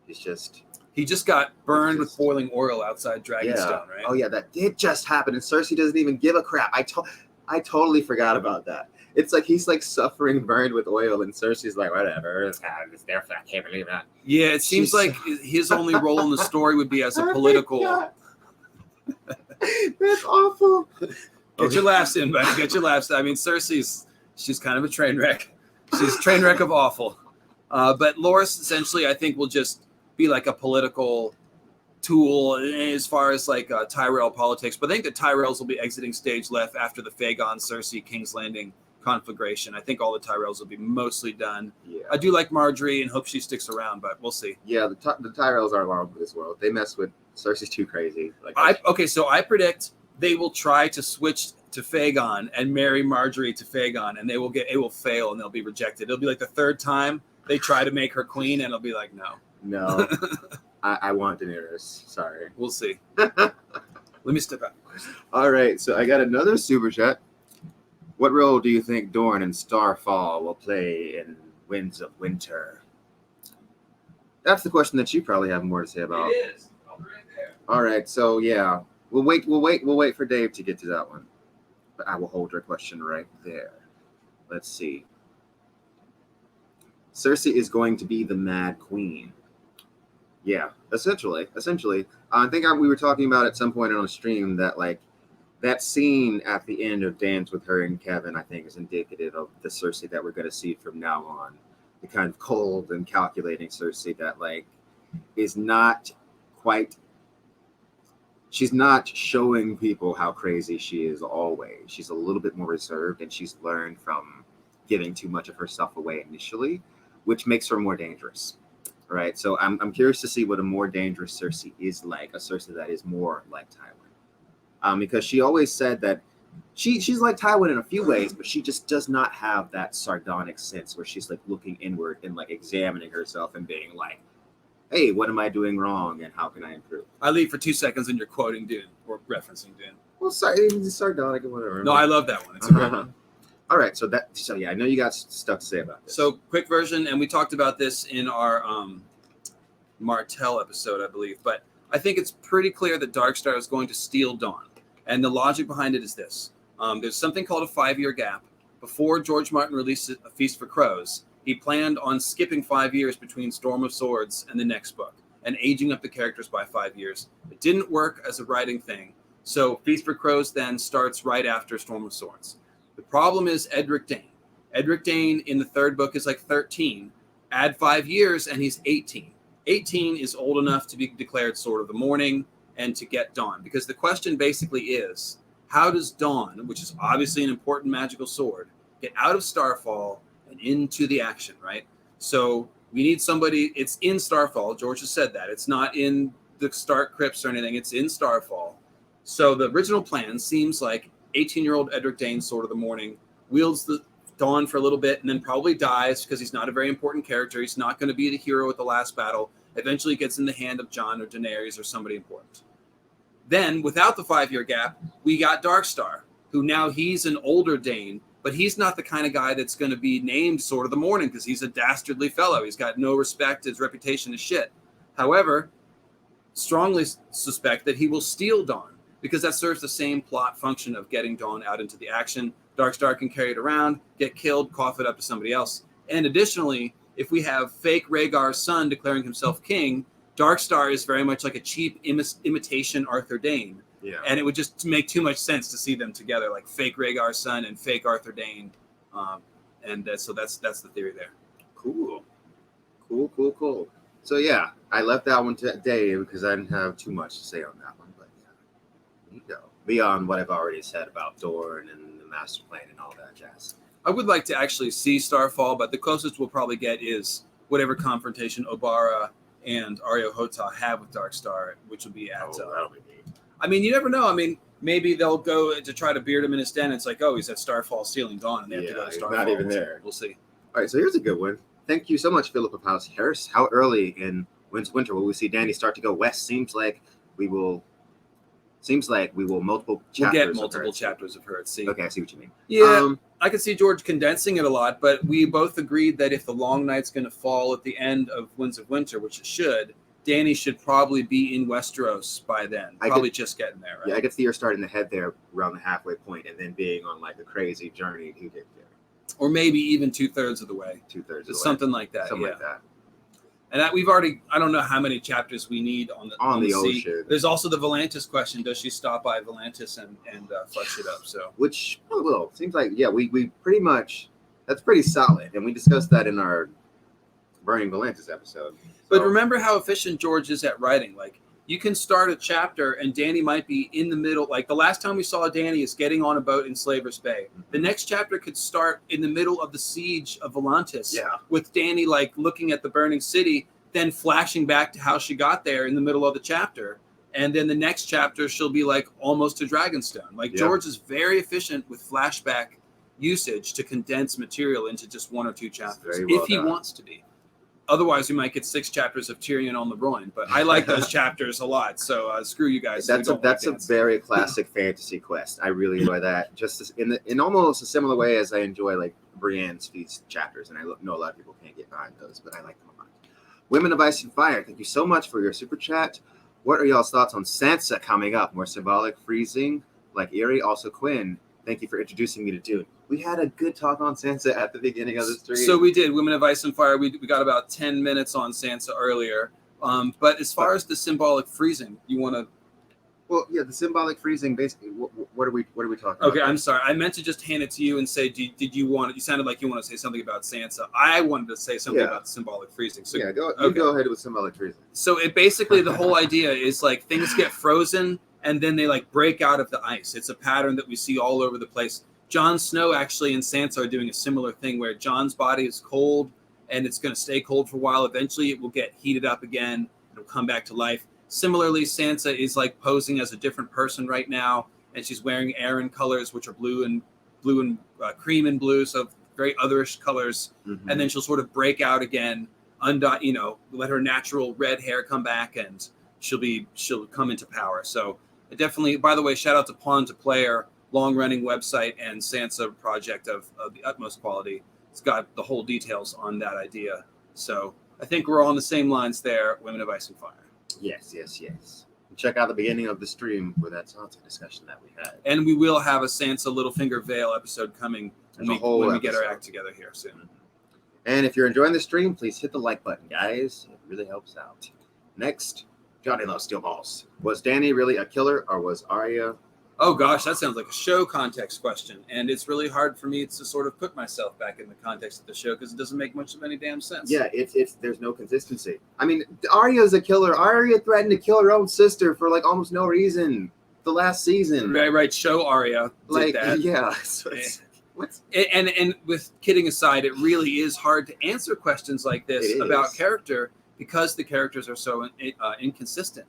Speaker 1: He just got burned
Speaker 2: with boiling oil outside Dragonstone, right?
Speaker 1: Oh yeah, that did just happen, and Cersei doesn't even give a crap. I totally forgot about that. It's like he's like suffering burned with oil, and Cersei's like, whatever. It's their fault. I can't believe that.
Speaker 2: Yeah, it seems like his only role in the story would be as a political.
Speaker 1: That's awful.
Speaker 2: Get your laughs in, buddy. Get your laughs. I mean, she's kind of a train wreck. She's a train wreck of awful. But Loras essentially, I think, will just be like a political tool as far as like Tyrell politics. But I think the Tyrells will be exiting stage left after the Fagon, Cersei, King's Landing conflagration. I think all the Tyrells will be mostly done. Yeah. I do like Marjorie and hope she sticks around, but we'll see.
Speaker 1: Yeah, the Tyrells are along with this world. They mess with Cersei's too crazy.
Speaker 2: So I predict they will try to switch to Fagon and marry Marjorie to Fagon, and it will fail and they'll be rejected. It'll be like the 3rd time they try to make her queen, and it'll be like, no.
Speaker 1: I want Daenerys. Sorry.
Speaker 2: We'll see. Let me step out.
Speaker 1: All right, so I got another super chat. What role do you think Dorne and Starfall will play in Winds of Winter? That's the question that you probably have more to say about.
Speaker 2: It is. I'll be right there.
Speaker 1: All right, so yeah, we'll wait for Dave to get to that one. But I will hold your question right there. Let's see. Cersei is going to be the Mad Queen. Yeah, essentially. I think we were talking about at some point on a stream that like that scene at the end of Dance with Her and Kevin, I think, is indicative of the Cersei that we're going to see from now on. The kind of cold and calculating Cersei that like is not quite. She's not showing people how crazy she is always. She's a little bit more reserved, and she's learned from giving too much of herself away initially, which makes her more dangerous. Right, so I'm curious to see what a more dangerous Cersei is like, a Cersei that is more like Tywin. Because she always said that she's like Tywin in a few ways, but she just does not have that sardonic sense where she's like looking inward and like examining herself and being like, hey, what am I doing wrong and how can I improve?
Speaker 2: I leave for 2 seconds and you're quoting Dune or referencing Dune.
Speaker 1: Well, sorry, sardonic and whatever.
Speaker 2: No, I love that one. It's a great one.
Speaker 1: All right, so yeah, I know you got stuff to say about this.
Speaker 2: So quick version, and we talked about this in our Martell episode, I believe, but I think it's pretty clear that Darkstar is going to steal Dawn. And the logic behind it is this. There's something called a 5-year gap. Before George Martin released A Feast for Crows, he planned on skipping 5 years between Storm of Swords and the next book and aging up the characters by 5 years. It didn't work as a writing thing. So Feast for Crows then starts right after Storm of Swords. The problem is Edric Dane. Edric Dane in the 3rd book is like 13. Add 5 years and he's 18. 18 is old enough to be declared Sword of the Morning and to get Dawn. Because the question basically is, how does Dawn, which is obviously an important magical sword, get out of Starfall and into the action, right? So we need somebody, it's in Starfall. George has said that. It's not in the Stark crypts or anything. It's in Starfall. So the original plan seems like 18-year-old Edric Dane, Sword of the Morning, wields the Dawn for a little bit and then probably dies because he's not a very important character. He's not going to be the hero at the last battle. Eventually gets in the hand of Jon or Daenerys or somebody important. Then, without the 5-year gap, we got Darkstar, who now he's an older Dane, but he's not the kind of guy that's going to be named Sword of the Morning because he's a dastardly fellow. He's got no respect. His reputation is shit. However, strongly suspect that he will steal Dawn, because that serves the same plot function of getting Dawn out into the action. Darkstar can carry it around, get killed, cough it up to somebody else. And additionally, if we have fake Rhaegar's son declaring himself king, Darkstar is very much like a cheap imitation Arthur Dane. Yeah. And it would just make too much sense to see them together, like fake Rhaegar's son and fake Arthur Dane. So that's the theory there.
Speaker 1: Cool. So yeah, I left that one to Dave because I didn't have too much to say on that one. But yeah, beyond what I've already said about Dorne and the master plan and all that jazz.
Speaker 2: I would like to actually see Starfall, but the closest we'll probably get is whatever confrontation Obara and Areo Hota have with Darkstar, which will be at.
Speaker 1: That'll be neat.
Speaker 2: I mean, you never know. I mean, maybe they'll go to try to beard him in his den. It's like, oh, he's at Starfall stealing Dawn, and they have to go to Starfall.
Speaker 1: Not even there.
Speaker 2: We'll see.
Speaker 1: All right, so here's a good one. Thank you so much, Philip of House Harris. How early in winter will we see Dany start to go west? Seems like we will multiple chapters.
Speaker 2: We'll get multiple chapters of her at sea.
Speaker 1: Okay, I see what you mean.
Speaker 2: Yeah, I could see George condensing it a lot, but we both agreed that if the long night's going to fall at the end of Winds of Winter, which it should, Dany should probably be in Westeros by then. Probably just getting there, right?
Speaker 1: Yeah, I could see her starting to head there around the halfway point and then being on like a crazy journey to get there.
Speaker 2: Or maybe even 2/3 of the way.
Speaker 1: 2/3 of the way.
Speaker 2: Something like that.
Speaker 1: Something like that.
Speaker 2: And we've already, I don't know how many chapters we need on the sea.
Speaker 1: ocean.
Speaker 2: There's also the Volantis question. Does she stop by Volantis and flush it up? So,
Speaker 1: which will seems like, yeah, we pretty much, that's pretty solid. And we discussed that in our Burning Volantis episode.
Speaker 2: But remember how efficient George is at writing. Like, you can start a chapter and Dany might be in the middle. Like, the last time we saw Dany is getting on a boat in Slaver's Bay. The next chapter could start in the middle of the siege of Volantis with Dany, like, looking at the burning city, then flashing back to how she got there in the middle of the chapter. And then the next chapter, she'll be, like, almost to Dragonstone. Like, George is very efficient with flashback usage to condense material into just 1 or 2 chapters, if he wants to be. Otherwise, we might get 6 chapters of Tyrion on the Rhoyne, but I like those chapters a lot. So screw you guys.
Speaker 1: That's a very classic fantasy quest. I really enjoy that. Just in almost a similar way as I enjoy like Brienne's feast chapters, and I know a lot of people can't get behind those, but I like them a lot. Women of Ice and Fire, thank you so much for your super chat. What are y'all's thoughts on Sansa coming up? More symbolic, freezing, like Eerie. Also, Quinn, thank you for introducing me to Dune. We had a good talk on Sansa at the beginning of the stream.
Speaker 2: So we did. Women of Ice and Fire, we got about 10 minutes on Sansa earlier. But as far as the symbolic freezing, you want to...
Speaker 1: Well, yeah, the symbolic freezing, basically, what are we talking about?
Speaker 2: Okay, I'm sorry. I meant to just hand it to you and say, did you want... You sounded like you want to say something about Sansa. I wanted to say something about the symbolic freezing. So
Speaker 1: go ahead with symbolic freezing.
Speaker 2: So it basically, the whole idea is like things get frozen and then they like break out of the ice. It's a pattern that we see all over the place. Jon Snow actually and Sansa are doing a similar thing where Jon's body is cold and it's going to stay cold for a while. Eventually it will get heated up again. It'll come back to life. Similarly, Sansa is like posing as a different person right now, and she's wearing Aeron colors, which are blue and cream and blue, so very otherish colors. Mm-hmm. And then she'll sort of break out again, let her natural red hair come back, and she'll come into power. So definitely, by the way, shout out to Pawn to Player, long-running website and Sansa project of the utmost quality. It's got the whole details on that idea. So I think we're all on the same lines there, Women of Ice and Fire.
Speaker 1: Yes. Check out the beginning of the stream for that Sansa discussion that we had.
Speaker 2: And we will have a Sansa Littlefinger Vale episode coming when we get our act together here soon.
Speaker 1: And if you're enjoying the stream, please hit the like button, guys. It really helps out. Next, Johnny Loves Steel Balls. Was Dany really a killer, or was Arya...
Speaker 2: Oh gosh, that sounds like a show context question, and it's really hard for me to sort of put myself back in the context of the show because it doesn't make much of any damn sense.
Speaker 1: Yeah, it's there's no consistency. I mean, Arya's a killer. Arya threatened to kill her own sister for like almost no reason the last season.
Speaker 2: Right. Show Arya did that.
Speaker 1: Yeah.
Speaker 2: And with kidding aside, it really is hard to answer questions like this about character because the characters are so inconsistent.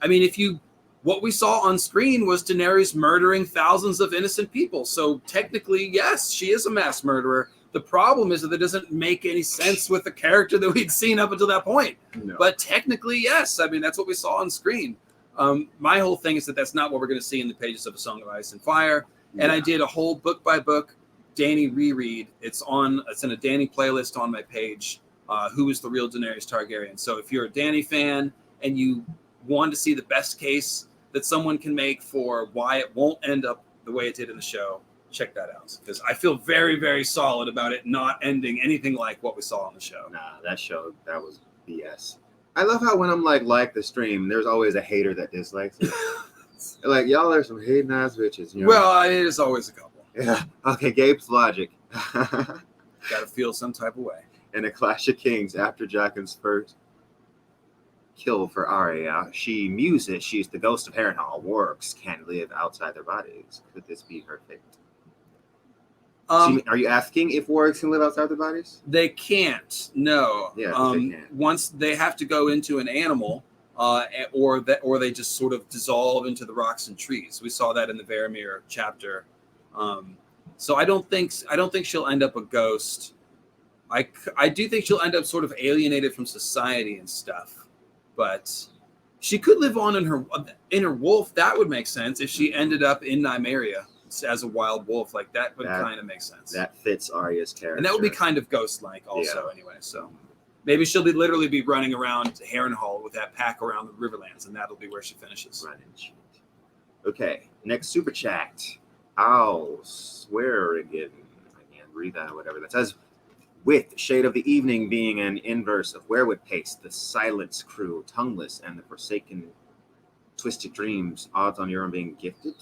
Speaker 2: I mean, what we saw on screen was Daenerys murdering thousands of innocent people. So technically, yes, she is a mass murderer. The problem is that it doesn't make any sense with the character that we'd seen up until that point. No. But technically, yes. I mean, that's what we saw on screen. My whole thing is that that's not what we're going to see in the pages of A Song of Ice and Fire. Yeah. And I did a whole book by book Dany reread. It's in a Dany playlist on my page. Who is the real Daenerys Targaryen? So if you're a Dany fan and you want to see the best case that someone can make for why it won't end up the way it did in the show, check that out. Because I feel very, very solid about it not ending anything like what we saw on the show.
Speaker 1: Nah, that was BS. I love how when I'm like the stream, there's always a hater that dislikes it. Like, y'all are some hating ass bitches. You know?
Speaker 2: Well, it is always a couple.
Speaker 1: Yeah. Okay, Gabeslogic.
Speaker 2: Gotta feel some type of way.
Speaker 1: In A Clash of Kings, after Jaqen's first kill for Arya, she muses she's the ghost of Harrenhal. Wargs can't live outside their bodies. Could this be her fate? So are you asking if wargs can live outside their bodies?
Speaker 2: They can't. No.
Speaker 1: Yeah, they can't.
Speaker 2: Once they have to go into an animal, or they just sort of dissolve into the rocks and trees. We saw that in the Varamir chapter. So I don't think she'll end up a ghost. I do think she'll end up sort of alienated from society and stuff, but she could live on in her wolf. That would make sense if she ended up in Nymeria as a wild wolf. Like that would kind of make sense.
Speaker 1: That fits Arya's character,
Speaker 2: and that would be kind of ghost-like also. Anyway, so maybe she'll literally be running around Harrenhal with that pack around the Riverlands, and that'll be where she finishes.
Speaker 1: Okay, next super chat. I'll swear again. I can't read that or whatever. That says, with Shade of the Evening being an inverse of Werewood Paste, the Silence Crew, Tongueless, and the Forsaken Twisted Dreams, odds on Euron being gifted?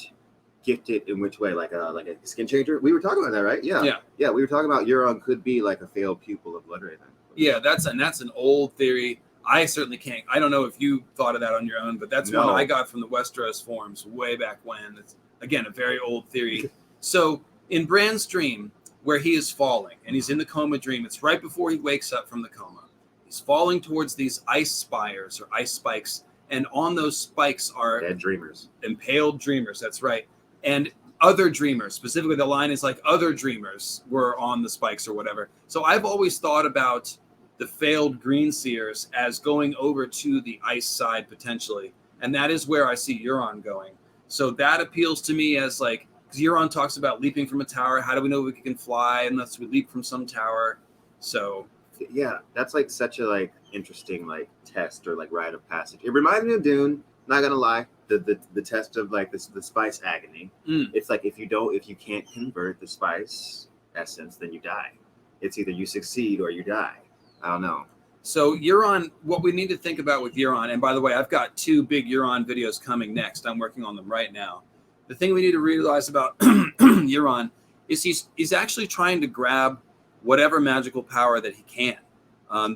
Speaker 1: Gifted in which way? Like a skin changer? We were talking about that, right? Yeah. We were talking about Euron could be like a failed pupil of Bloodraven.
Speaker 2: Yeah, that's an old theory. I certainly can't. I don't know if you thought of that on your own, but that's one I got from the Westeros forums way back when. It's, again, a very old theory. So in Bran's dream, where he is falling, and he's in the coma dream, it's right before he wakes up from the coma. He's falling towards these ice spires or ice spikes, and on those spikes are
Speaker 1: dead dreamers.
Speaker 2: Impaled dreamers, that's right. And other dreamers, specifically the line is like other dreamers were on the spikes or whatever. So I've always thought about the failed green seers as going over to the ice side potentially. And that is where I see Euron going. So that appeals to me as like, because Euron talks about leaping from a tower. How do we know we can fly unless we leap from some tower? So
Speaker 1: yeah, that's like such a like interesting like test or like rite of passage. It reminds me of Dune, not gonna lie. The test of like the spice agony. It's like if you can't convert the spice essence, then you die. It's either you succeed or you die. I don't know.
Speaker 2: So Euron, what we need to think about with Euron, and by the way, I've got 2 big Euron videos coming next. I'm working on them right now. The thing we need to realize about Euron is he's actually trying to grab whatever magical power that he can.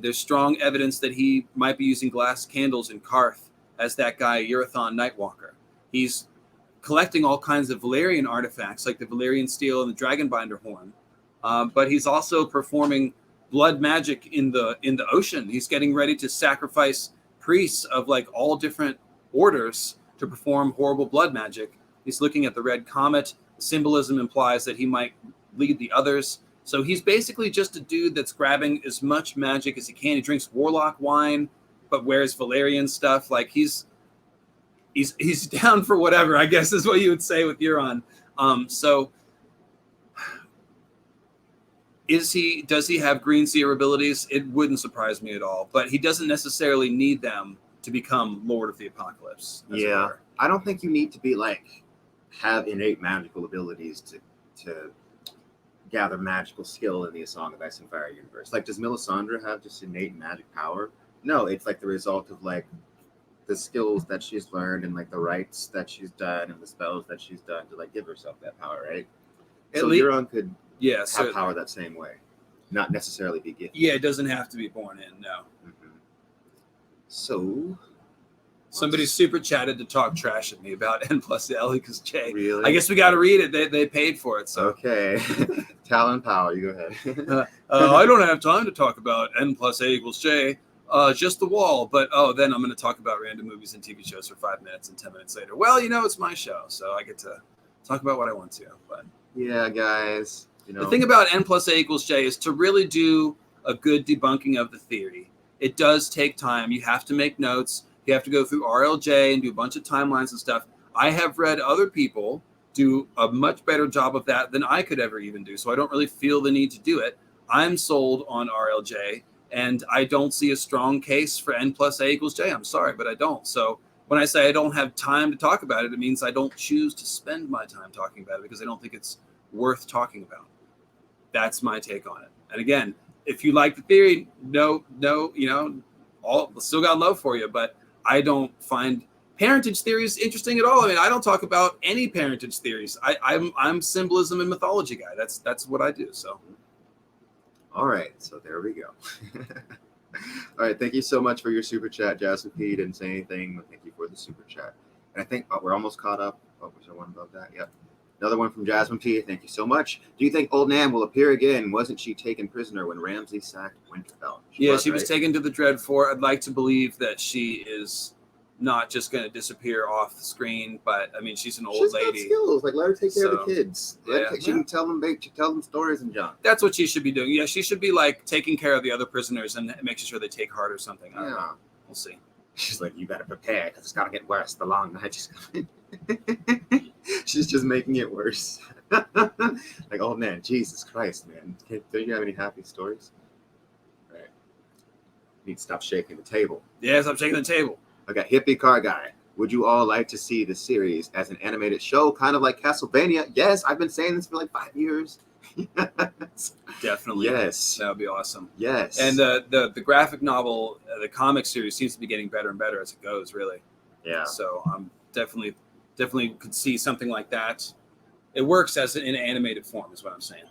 Speaker 2: There's strong evidence that he might be using glass candles in Karth as that guy Urathon Nightwalker. He's collecting all kinds of Valyrian artifacts like the Valyrian steel and the Dragonbinder horn, but he's also performing blood magic in the ocean. He's getting ready to sacrifice priests of like all different orders to perform horrible blood magic. He's looking at the red comet. The symbolism implies that he might lead the others. So he's basically just a dude that's grabbing as much magic as he can. He drinks warlock wine, but wears Valyrian stuff. Like he's down for whatever, I guess is what you would say with Euron. So does he have green seer abilities? It wouldn't surprise me at all, but he doesn't necessarily need them to become Lord of the Apocalypse.
Speaker 1: Yeah. I don't think you need to be like have innate magical abilities to gather magical skill in the A Song of Ice and Fire universe. Like, does Melisandre have just innate magic power? No, it's like the result of like the skills that she's learned and like the rites that she's done and the spells that she's done to like give herself that power, right? So Euron could have power that same way, not necessarily be gifted.
Speaker 2: Yeah, it doesn't have to be born in, no.
Speaker 1: Mm-hmm. So
Speaker 2: somebody super chatted to talk trash at me about N plus L equals J.
Speaker 1: Really?
Speaker 2: I guess we got to read it. They paid for it. So
Speaker 1: okay. Talon Power, you go ahead.
Speaker 2: I don't have time to talk about N plus A equals J. Just the wall. But then I'm going to talk about random movies and TV shows for 5 minutes, and 10 minutes later, well, it's my show, so I get to talk about what I want to. But
Speaker 1: yeah, guys.
Speaker 2: The thing about N plus A equals J is to really do a good debunking of the theory. It does take time. You have to make notes. You have to go through RLJ and do a bunch of timelines and stuff. I have read other people do a much better job of that than I could ever even do, so I don't really feel the need to do it. I'm sold on RLJ, and I don't see a strong case for N plus A equals J. I'm sorry, but I don't. So when I say I don't have time to talk about it, it means I don't choose to spend my time talking about it because I don't think it's worth talking about. That's my take on it. And again, if you like the theory, still got love for you, but I don't find parentage theories interesting at all. I mean, I don't talk about any parentage theories. I'm symbolism and mythology guy. That's what I do. So,
Speaker 1: all right. So there we go. All right. Thank you so much for your super chat, Jasmine P. Didn't say anything, but thank you for the super chat. And I think we're almost caught up. Oh, was there one above that? Yep. Another one from Jasmine P. Thank you so much. Do you think Old Nan will appear again? Wasn't she taken prisoner when Ramsay sacked Winterfell?
Speaker 2: She was taken to the Dreadfort. I'd like to believe that she is not just going to disappear off the screen, but I mean, she's an old lady.
Speaker 1: Got skills. Like, let her take care of the kids. She can tell them stories and junk.
Speaker 2: That's what she should be doing. Yeah, she should be like taking care of the other prisoners and making sure they take heart or something. I don't know. We'll see.
Speaker 1: She's like, you better prepare because it's gonna get worse. The long night is coming. She's just making it worse. Like, oh man, Jesus Christ, man. Don't you have any happy stories? Right. You need to stop shaking the table.
Speaker 2: Yeah, stop shaking the table.
Speaker 1: Okay, HippieCarGuy. Would you all like to see the series as an animated show, kind of like Castlevania? Yes, I've been saying this for like 5 years. Yes.
Speaker 2: Definitely.
Speaker 1: Yes.
Speaker 2: That would be awesome.
Speaker 1: Yes.
Speaker 2: And the graphic novel, the comic series seems to be getting better and better as it goes, really.
Speaker 1: Yeah.
Speaker 2: So definitely could see something like that. It works as in animated form, is what I'm saying.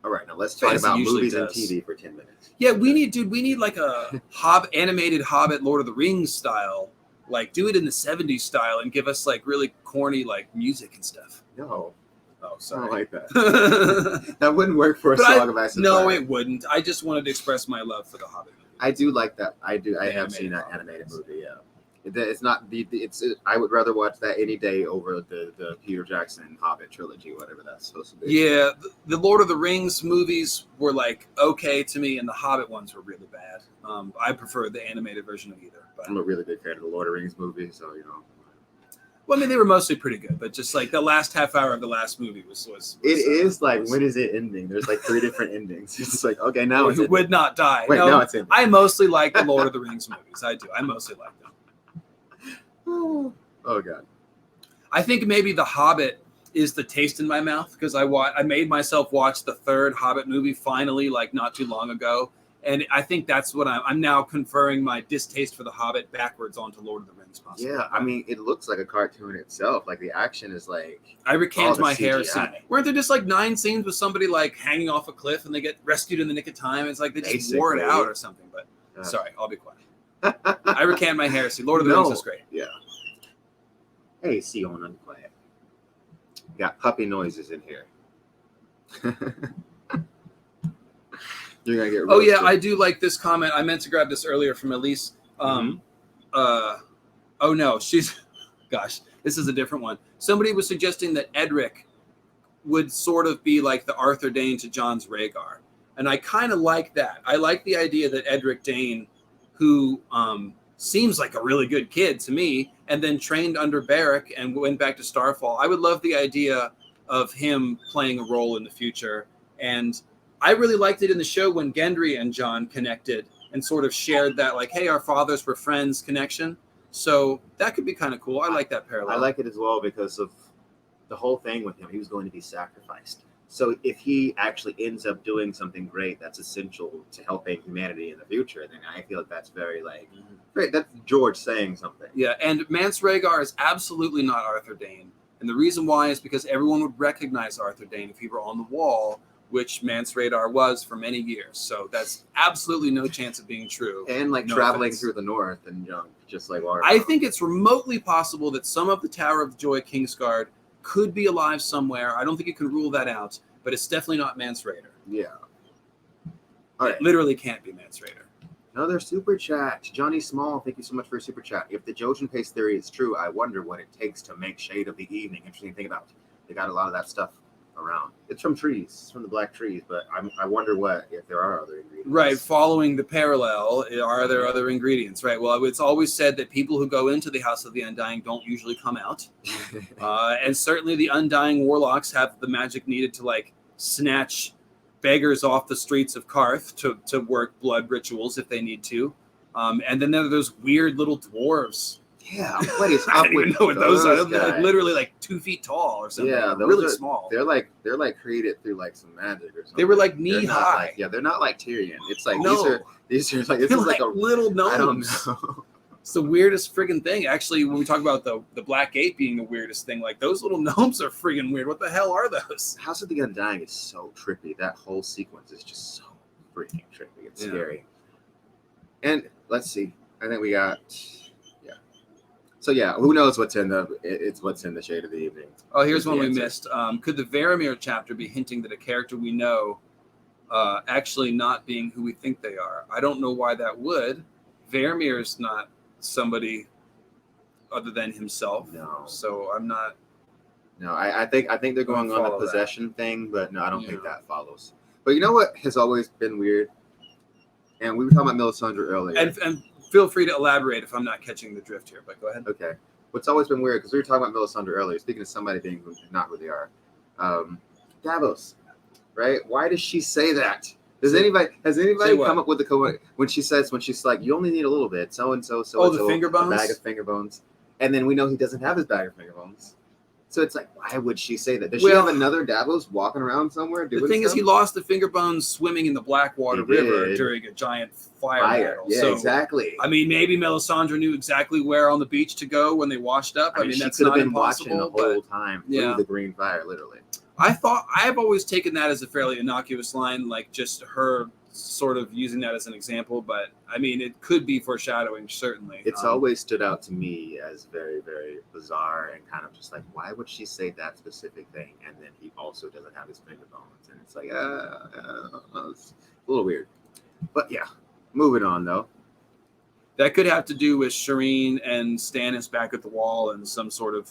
Speaker 1: All right, now let's talk about movies and TV for 10 minutes.
Speaker 2: Yeah, we need like a animated Hobbit, Lord of the Rings style. Like, do it in the 70s style and give us like really corny like music and stuff.
Speaker 1: No.
Speaker 2: Oh, sorry.
Speaker 1: I don't like that. That wouldn't work for a Song of Ice and Fire.
Speaker 2: No, it wouldn't. I just wanted to express my love for the Hobbit movie.
Speaker 1: I do like that. I do. I have seen that animated movie. Yeah. It's not the. I would rather watch that any day over the Peter Jackson Hobbit trilogy, whatever that's supposed to be.
Speaker 2: Yeah, the Lord of the Rings movies were like okay to me, and the Hobbit ones were really bad. I prefer the animated version of either. But
Speaker 1: I'm a really big fan of the Lord of the Rings movie, so you know.
Speaker 2: Well, I mean, they were mostly pretty good, but just like the last half hour of the last movie was
Speaker 1: when is it ending? There's like 3 different endings. It's like, okay, now
Speaker 2: who would not die.
Speaker 1: Wait, now it's ending.
Speaker 2: I mostly like the Lord of the Rings movies. I do. I mostly like them.
Speaker 1: Oh God.
Speaker 2: I think maybe The Hobbit is the taste in my mouth because I made myself watch the 3rd Hobbit movie finally, like not too long ago. And I think that's what I'm now conferring my distaste for The Hobbit backwards onto Lord of the Rings. Possibly.
Speaker 1: Yeah, I mean, it looks like a cartoon itself. Like the action is like.
Speaker 2: I recant my hair scene. Weren't there just like 9 scenes with somebody like hanging off a cliff and they get rescued in the nick of time? It's like they just wore it out or something. But sorry, I'll be quiet. I recant my hair scene. Lord of the Rings is great.
Speaker 1: Yeah. Hey, Theon, unquiet. Got puppy noises in here. You're gonna get roasted.
Speaker 2: Oh yeah, I do like this comment. I meant to grab this earlier from Elise. Oh no, gosh, this is a different one. Somebody was suggesting that Edric would sort of be like the Arthur Dayne to Jon's Rhaegar, and I kind of like that. I like the idea that Edric Dayne, who seems like a really good kid to me, and then trained under Beric and went back to Starfall. I would love the idea of him playing a role in the future. And I really liked it in the show when Gendry and Jon connected and sort of shared that, like, hey, our fathers were friends connection. So that could be kind of cool. I like that parallel.
Speaker 1: I like it as well because of the whole thing with him. He was going to be sacrificed. So if he actually ends up doing something great that's essential to helping humanity in the future, then I feel like that's very great. That's George saying something.
Speaker 2: Yeah, and Mance Rhaegar is absolutely not Arthur Dayne. And the reason why is because everyone would recognize Arthur Dayne if he were on the wall, which Mance Rhaegar was for many years. So that's absolutely no chance of being true.
Speaker 1: And traveling through the north and just like water.
Speaker 2: I think it's remotely possible that some of the Tower of Joy Kingsguard could be alive somewhere. I don't think you can rule that out, but it's definitely not Mance Rayder.
Speaker 1: Yeah. All right.
Speaker 2: It literally can't be Mance Rayder.
Speaker 1: Another super chat. Johnny Small, thank you so much for your super chat. If the Jojen Pace theory is true, I wonder what it takes to make Shade of the Evening. Interesting to think about. They got a lot of that stuff around. It's from trees. It's from the black trees, but I wonder if there are other ingredients.
Speaker 2: Right. Following the parallel, are there other ingredients? Right. Well, it's always said that people who go into the House of the Undying don't usually come out. And certainly the Undying warlocks have the magic needed to snatch beggars off the streets of Karth to work blood rituals if they need to. And then there are those weird little dwarves.
Speaker 1: Yeah, what is
Speaker 2: I
Speaker 1: up
Speaker 2: don't
Speaker 1: with
Speaker 2: even know what those are.
Speaker 1: guys?
Speaker 2: They're literally 2 feet tall or something.
Speaker 1: Yeah, those
Speaker 2: really
Speaker 1: are
Speaker 2: small.
Speaker 1: They're created through some magic or something.
Speaker 2: They were knee high.
Speaker 1: They're not like Tyrion. It's
Speaker 2: no.
Speaker 1: these are
Speaker 2: this is like a little gnomes.
Speaker 1: I don't know.
Speaker 2: It's the weirdest friggin' thing. Actually, when we talk about the Black Gate being the weirdest thing, those little gnomes are friggin' weird. What the hell are those?
Speaker 1: House of the Undying is so trippy. That whole sequence is just so freaking trippy. It's scary. And let's see. I think we got So yeah, who knows what's in it's what's in the shade of the evening.
Speaker 2: Oh, here's one we missed. Could the Varamir chapter be hinting that a character we know actually not being who we think they are? I don't know why that would. Varamir's not somebody other than himself.
Speaker 1: No.
Speaker 2: So I'm not.
Speaker 1: No, I think they're going on the possession thing, but no, I don't think that follows. But you know what has always been weird? And we were talking about Melisandre earlier.
Speaker 2: And feel free to elaborate if I'm not catching the drift here, but go ahead.
Speaker 1: Okay. What's always been weird, because we were talking about Melisandre earlier, speaking of somebody being not who they are. Davos, right? Why does she say that? Has anybody come up with the code when she's like, you only need a little bit, so and so,
Speaker 2: the finger bones?
Speaker 1: A bag of finger bones. And then we know he doesn't have his bag of finger bones. So it's like, why would she say that? Does she have another Davos walking around somewhere doing
Speaker 2: The thing is, he lost the finger bones swimming in the Blackwater River during a giant fire battle.
Speaker 1: Yeah,
Speaker 2: so,
Speaker 1: exactly.
Speaker 2: I mean, maybe Melisandre knew exactly where on the beach to go when they washed up. I mean, that's not impossible.
Speaker 1: Watching the whole time through the green fire, literally.
Speaker 2: I've always taken that as a fairly innocuous line, like just her sort of using that as an example, but I mean, it could be foreshadowing, certainly.
Speaker 1: It's always stood out to me as very, very bizarre and kind of just like, why would she say that specific thing? And then he also doesn't have his finger bones. And it's like, it's a little weird. But yeah, moving on though.
Speaker 2: That could have to do with Shireen and Stannis back at the wall and some sort of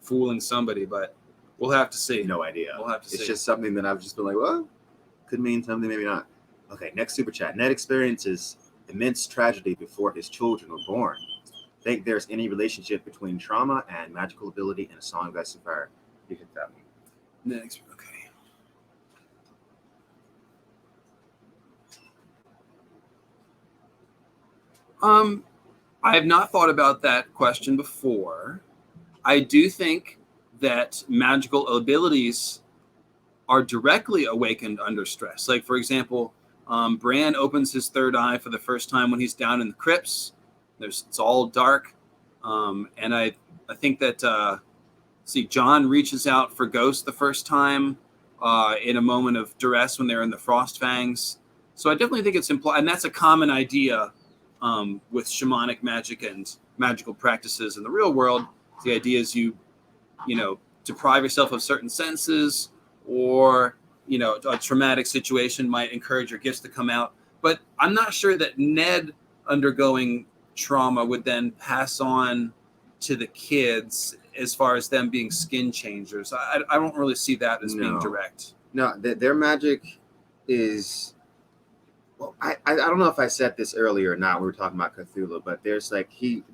Speaker 2: fooling somebody, but we'll have to see.
Speaker 1: No idea.
Speaker 2: We'll have to see.
Speaker 1: It's just something that I've just been like, well, could mean something, maybe not. Okay, next super chat. Ned experiences immense tragedy before his children were born. Think there's any relationship between trauma and magical ability in A Song of Ice and Fire? You hit that one.
Speaker 2: Next, okay. I have not thought about that question before. I do think that magical abilities are directly awakened under stress. Like, for example, Bran opens his third eye for the first time when he's down in the crypts. It's all dark. And I think that, Jon reaches out for Ghost the first time in a moment of duress when they're in the Frost Fangs. So I definitely think it's implied. And that's a common idea with shamanic magic and magical practices in the real world. The idea is you deprive yourself of certain senses, or a traumatic situation might encourage your gifts to come out. But I'm not sure that Ned undergoing trauma would then pass on to the kids as far as them being skin changers. I don't really see that as being direct.
Speaker 1: No, their magic is... Well, I don't know if I said this earlier or not. We were talking about Cthulhu, but there's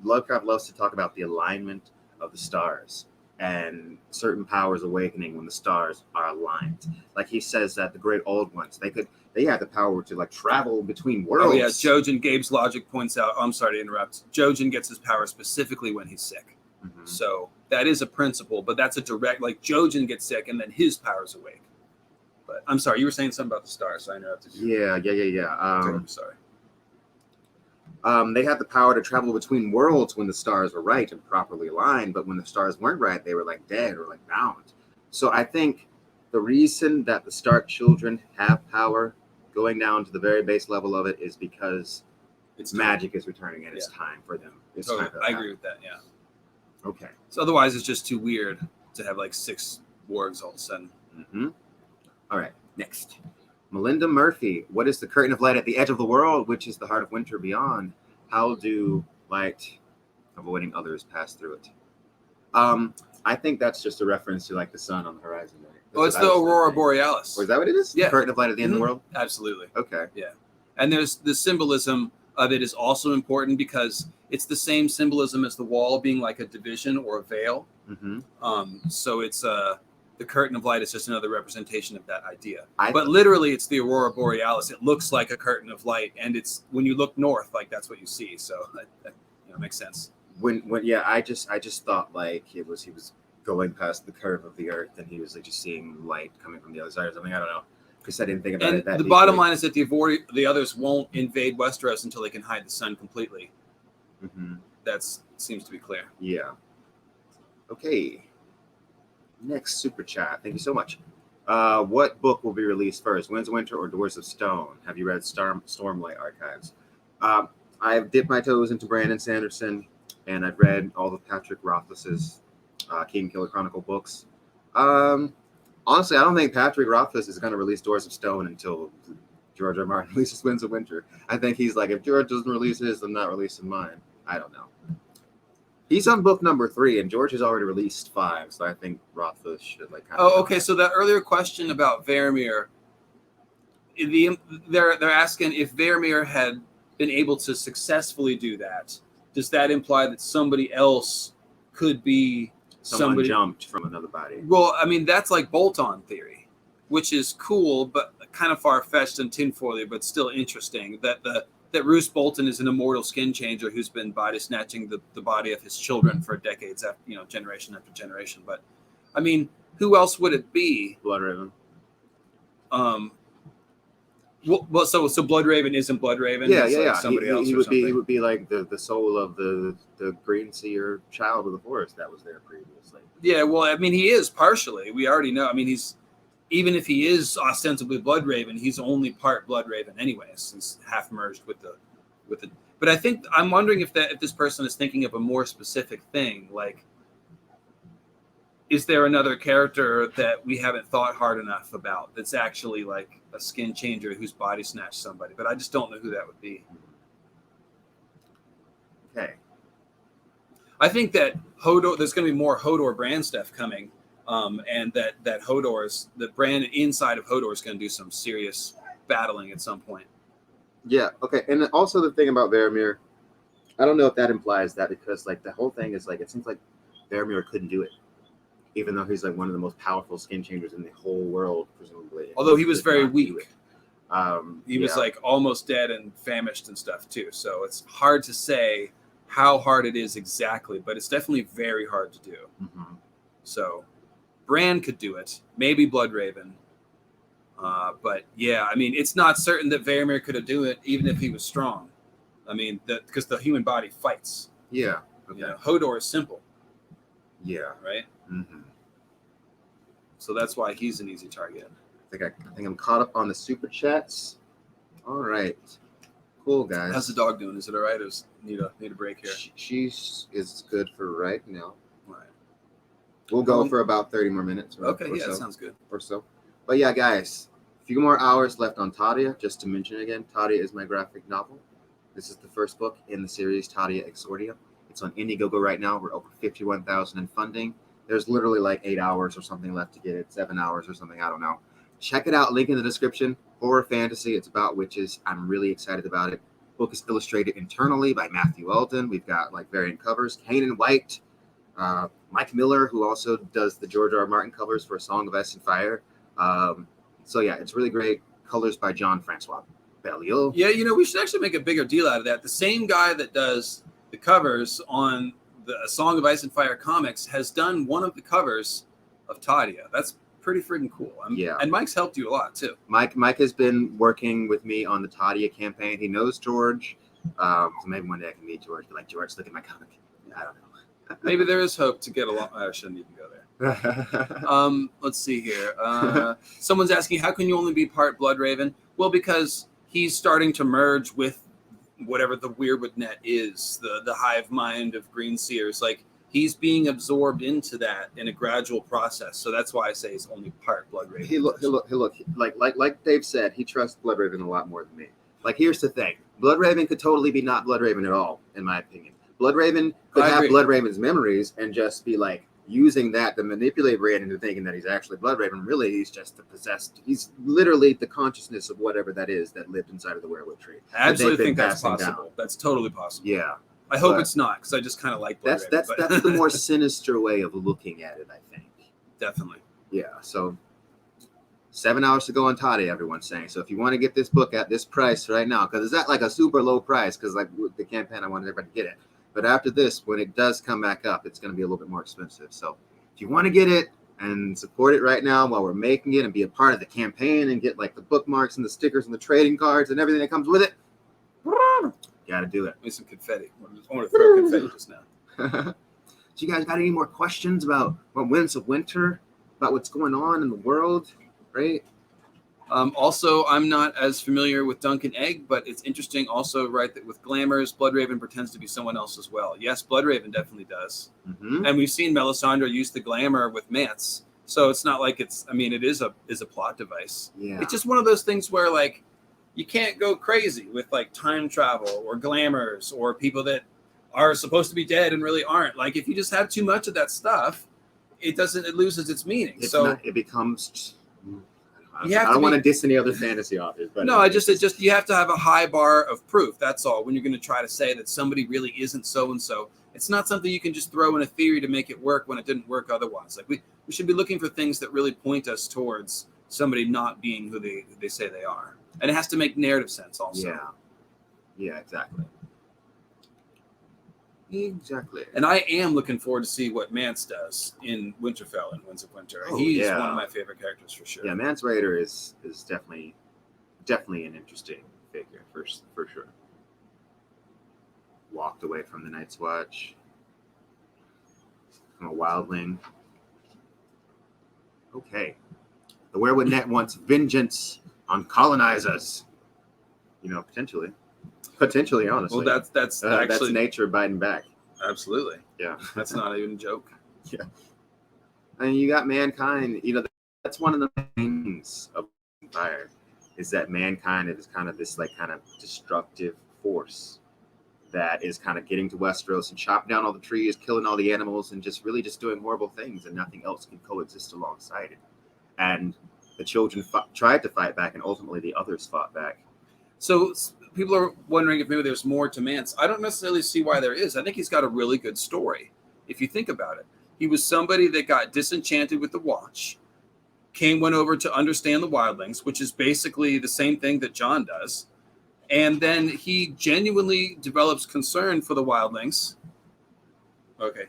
Speaker 1: Lovecraft loves to talk about the alignment of the stars and certain powers awakening when the stars are aligned. Like he says that the great old ones, they had the power to travel between worlds.
Speaker 2: Oh yeah, Jojen Gabeslogic points out, I'm sorry to interrupt, Jojen gets his power specifically when he's sick. Mm-hmm. So that is a principle, but that's a direct, Jojen gets sick and then his powers awake. But I'm sorry, you were saying something about the stars, so I interrupted you.
Speaker 1: Yeah.
Speaker 2: I'm sorry.
Speaker 1: They had the power to travel between worlds when the stars were right and properly aligned, but when the stars weren't right, they were dead or bound. So I think the reason that the Stark children have power, going down to the very base level of it, is because magic is returning and it's time for them.
Speaker 2: I agree with that. Yeah.
Speaker 1: Okay.
Speaker 2: So otherwise, it's just too weird to have 6 wargs all of a sudden.
Speaker 1: Mm-hmm. All right. Next. Melinda Murphy, what is the curtain of light at the edge of the world, which is the heart of winter beyond? How do light avoiding others pass through it? I think that's just a reference to the sun on the horizon. Right?
Speaker 2: It's the Aurora Borealis.
Speaker 1: Or is that what it is?
Speaker 2: Yeah.
Speaker 1: The curtain of light at the end of the world?
Speaker 2: Absolutely.
Speaker 1: Okay.
Speaker 2: Yeah. And there's the symbolism of it is also important because it's the same symbolism as the wall being a division or a veil. Mm-hmm. So it's the curtain of light is just another representation of that idea. But literally, it's the Aurora Borealis. It looks like a curtain of light, and it's when you look north, that's what you see. So that makes sense.
Speaker 1: I just thought he was going past the curve of the earth, and he was just seeing light coming from the other side or something. I don't know, because I didn't think about it that
Speaker 2: the
Speaker 1: deeply.
Speaker 2: bottom line is that the others won't invade Westeros until they can hide the sun completely. Mm-hmm. That seems to be clear.
Speaker 1: Yeah. Okay. Next super chat. Thank you so much. What book will be released first, Winds of Winter or Doors of Stone? Have you read Stormlight Archives? I've dipped my toes into Brandon Sanderson. and I've read all of Patrick Rothfuss's King Killer Chronicle books. Honestly, I don't think Patrick Rothfuss is going to release Doors of Stone until George R. R. Martin releases Winds of Winter. I think he's like, if George doesn't release his, I'm not releasing mine. I don't know. He's on book number 3, and George has already released 5, so I think Rothfuss should like.
Speaker 2: Okay. So that earlier question about Varamir, they're asking if Varamir had been able to successfully do that. Does that imply that somebody else could be
Speaker 1: Someone jumped from another body?
Speaker 2: Well, I mean, that's like bolt-on theory, which is cool, but kind of far-fetched and tinfoily, but still interesting. That Roose Bolton is an immortal skin changer who's been body snatching the body of his children for decades, after, generation after generation. But I mean, who else would it be?
Speaker 1: Bloodraven.
Speaker 2: Well, so Bloodraven isn't Bloodraven.
Speaker 1: Yeah.
Speaker 2: Somebody else.
Speaker 1: He would be like the soul of the Green Seer, child of the forest that was there previously.
Speaker 2: Yeah, well, I mean, he is partially. We already know. I mean, even if he is ostensibly Bloodraven, he's only part Bloodraven anyway, since half merged with the. But I think I'm wondering if this person is thinking of a more specific thing, like, is there another character that we haven't thought hard enough about that's actually like a skin changer whose body snatched somebody? But I just don't know who that would be.
Speaker 1: Okay.
Speaker 2: I think that Hodor, there's going to be more Hodor Bran stuff coming, and that Bran inside of Hodor is going to do some serious battling at some point.
Speaker 1: Yeah. Okay. And also the thing about Varamir, I don't know if that implies that, because like the whole thing is like, it seems like Varamir couldn't do it, even though he's like one of the most powerful skin changers in the whole world, presumably.
Speaker 2: Although he was very weak. He was like almost dead and famished and stuff too. So it's hard to say how hard it is exactly, but it's definitely very hard to do.
Speaker 1: Mm-hmm.
Speaker 2: So Bran could do it, maybe Bloodraven. But yeah, I mean, it's not certain that Varamir could do it, even if he was strong. I mean, because the human body fights.
Speaker 1: Yeah. Okay.
Speaker 2: Hodor is simple.
Speaker 1: Yeah.
Speaker 2: Right.
Speaker 1: Mm-hmm.
Speaker 2: So that's why he's an easy target.
Speaker 1: I think I'm caught up on the super chats. All right. Cool, guys.
Speaker 2: How's the dog doing? Is it all right? Or need a break here?
Speaker 1: She is good for right now.
Speaker 2: All right.
Speaker 1: We'll go for about 30 more minutes.
Speaker 2: Okay, yeah, that sounds good.
Speaker 1: Or so. But yeah, guys, a few more hours left on Tadia. Just to mention again, Tadia is my graphic novel. This is the first book in the series, Tadia Exordia. It's on Indiegogo right now. We're over 51,000 in funding. There's literally like 8 hours or something left to get it, 7 hours or something, I don't know. Check it out, link in the description. Horror fantasy, it's about witches. I'm really excited about it. Book is illustrated internally by Matthew Eldon. We've got like variant covers. Kanan White, Mike Miller, who also does the George R. R. Martin covers for A Song of Ice and Fire. So yeah, it's really great. Colors by John Francois Belliot.
Speaker 2: Yeah, we should actually make a bigger deal out of that. The same guy that does the covers on the A Song of Ice and Fire comics has done one of the covers of Tadia. That's pretty freaking cool.
Speaker 1: Yeah.
Speaker 2: And Mike's helped you a lot too.
Speaker 1: Mike has been working with me on the Tadia campaign. He knows George. So maybe one day I can meet George. Be like, George, look at my comic. I don't know.
Speaker 2: Maybe there is hope to get along. I shouldn't even go there. Let's see here. Someone's asking, how can you only be part Bloodraven? Well, because he's starting to merge with whatever the Weirwood net is, the hive mind of Green Seers. Like, he's being absorbed into that in a gradual process. So that's why I say he's only part Bloodraven.
Speaker 1: He look. Like Dave said, he trusts Bloodraven a lot more than me. Like, here's the thing. Bloodraven could totally be not Bloodraven at all, in my opinion. Bloodraven could have Bloodraven's memories and just be like using that to manipulate Bran into thinking that he's actually Bloodraven. Really, he's just the possessed. He's literally the consciousness of whatever that is that lived inside of the Weirwood tree.
Speaker 2: I absolutely think that's possible. Down. That's totally possible.
Speaker 1: Yeah.
Speaker 2: I hope it's not, because I just kind of like Bloodraven.
Speaker 1: That's the more sinister way of looking at it, I think.
Speaker 2: Definitely.
Speaker 1: Yeah. So 7 hours to go on Tadia, everyone's saying. So if you want to get this book at this price right now, because it's at like a super low price, because like with the campaign, I wanted everybody to get it. But after this, when it does come back up, it's going to be a little bit more expensive. So if you want to get it and support it right now while we're making it and be a part of the campaign and get like the bookmarks and the stickers and the trading cards and everything that comes with it, got to do it.
Speaker 2: Need some confetti. I want to throw confetti just now.
Speaker 1: So you guys got any more questions about Winds of Winter, about what's going on in the world, right?
Speaker 2: Also, I'm not as familiar with Dunk and Egg, but it's interesting also, right, that with Glamours, Bloodraven pretends to be someone else as well. Yes, Bloodraven definitely does. And we've seen Melisandre use the glamour with Mance. So it's not like it's, I mean, it is a plot device.
Speaker 1: Yeah.
Speaker 2: It's just one of those things where, like, you can't go crazy with, like, time travel or Glamours or people that are supposed to be dead and really aren't. Like, if you just have too much of that stuff, it loses its meaning.
Speaker 1: It becomes... I
Speaker 2: I
Speaker 1: don't want to diss any other fantasy authors, but
Speaker 2: no, you have to have a high bar of proof. That's all. When you're going to try to say that somebody really isn't so and so, it's not something you can just throw in a theory to make it work when it didn't work otherwise. Like we should be looking for things that really point us towards somebody not being who they say they are, and it has to make narrative sense also.
Speaker 1: Yeah, exactly. Exactly.
Speaker 2: And I am looking forward to see what Mance does in Winterfell and Winds of Winter. He's one of my favorite characters for sure.
Speaker 1: Yeah, Mance Rayder is definitely an interesting figure for sure. Walked away from the Night's Watch. From a wildling. Okay. The Werewood Net wants vengeance on colonizers. You know, potentially, honestly.
Speaker 2: Well, that's actually
Speaker 1: that's nature biting back.
Speaker 2: Absolutely.
Speaker 1: Yeah,
Speaker 2: that's not even a joke.
Speaker 1: Yeah, and you got mankind. You know, that's one of the things of Empire is that mankind is kind of this like kind of destructive force that is kind of getting to Westeros and chopping down all the trees, killing all the animals, and just really just doing horrible things, and nothing else can coexist alongside it. And the children tried to fight back, and ultimately the others fought back.
Speaker 2: So people are wondering if maybe there's more to Mance. I don't necessarily see why there is. I think he's got a really good story. If you think about it, he was somebody that got disenchanted with the Watch, went over to understand the wildlings, which is basically the same thing that Jon does. And then he genuinely develops concern for the wildlings. Okay,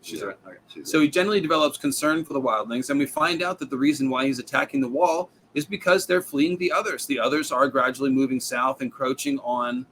Speaker 2: she's right. Okay. So he genuinely develops concern for the wildlings, and we find out that the reason why he's attacking the wall is because they're fleeing the others. The others are gradually moving south, encroaching on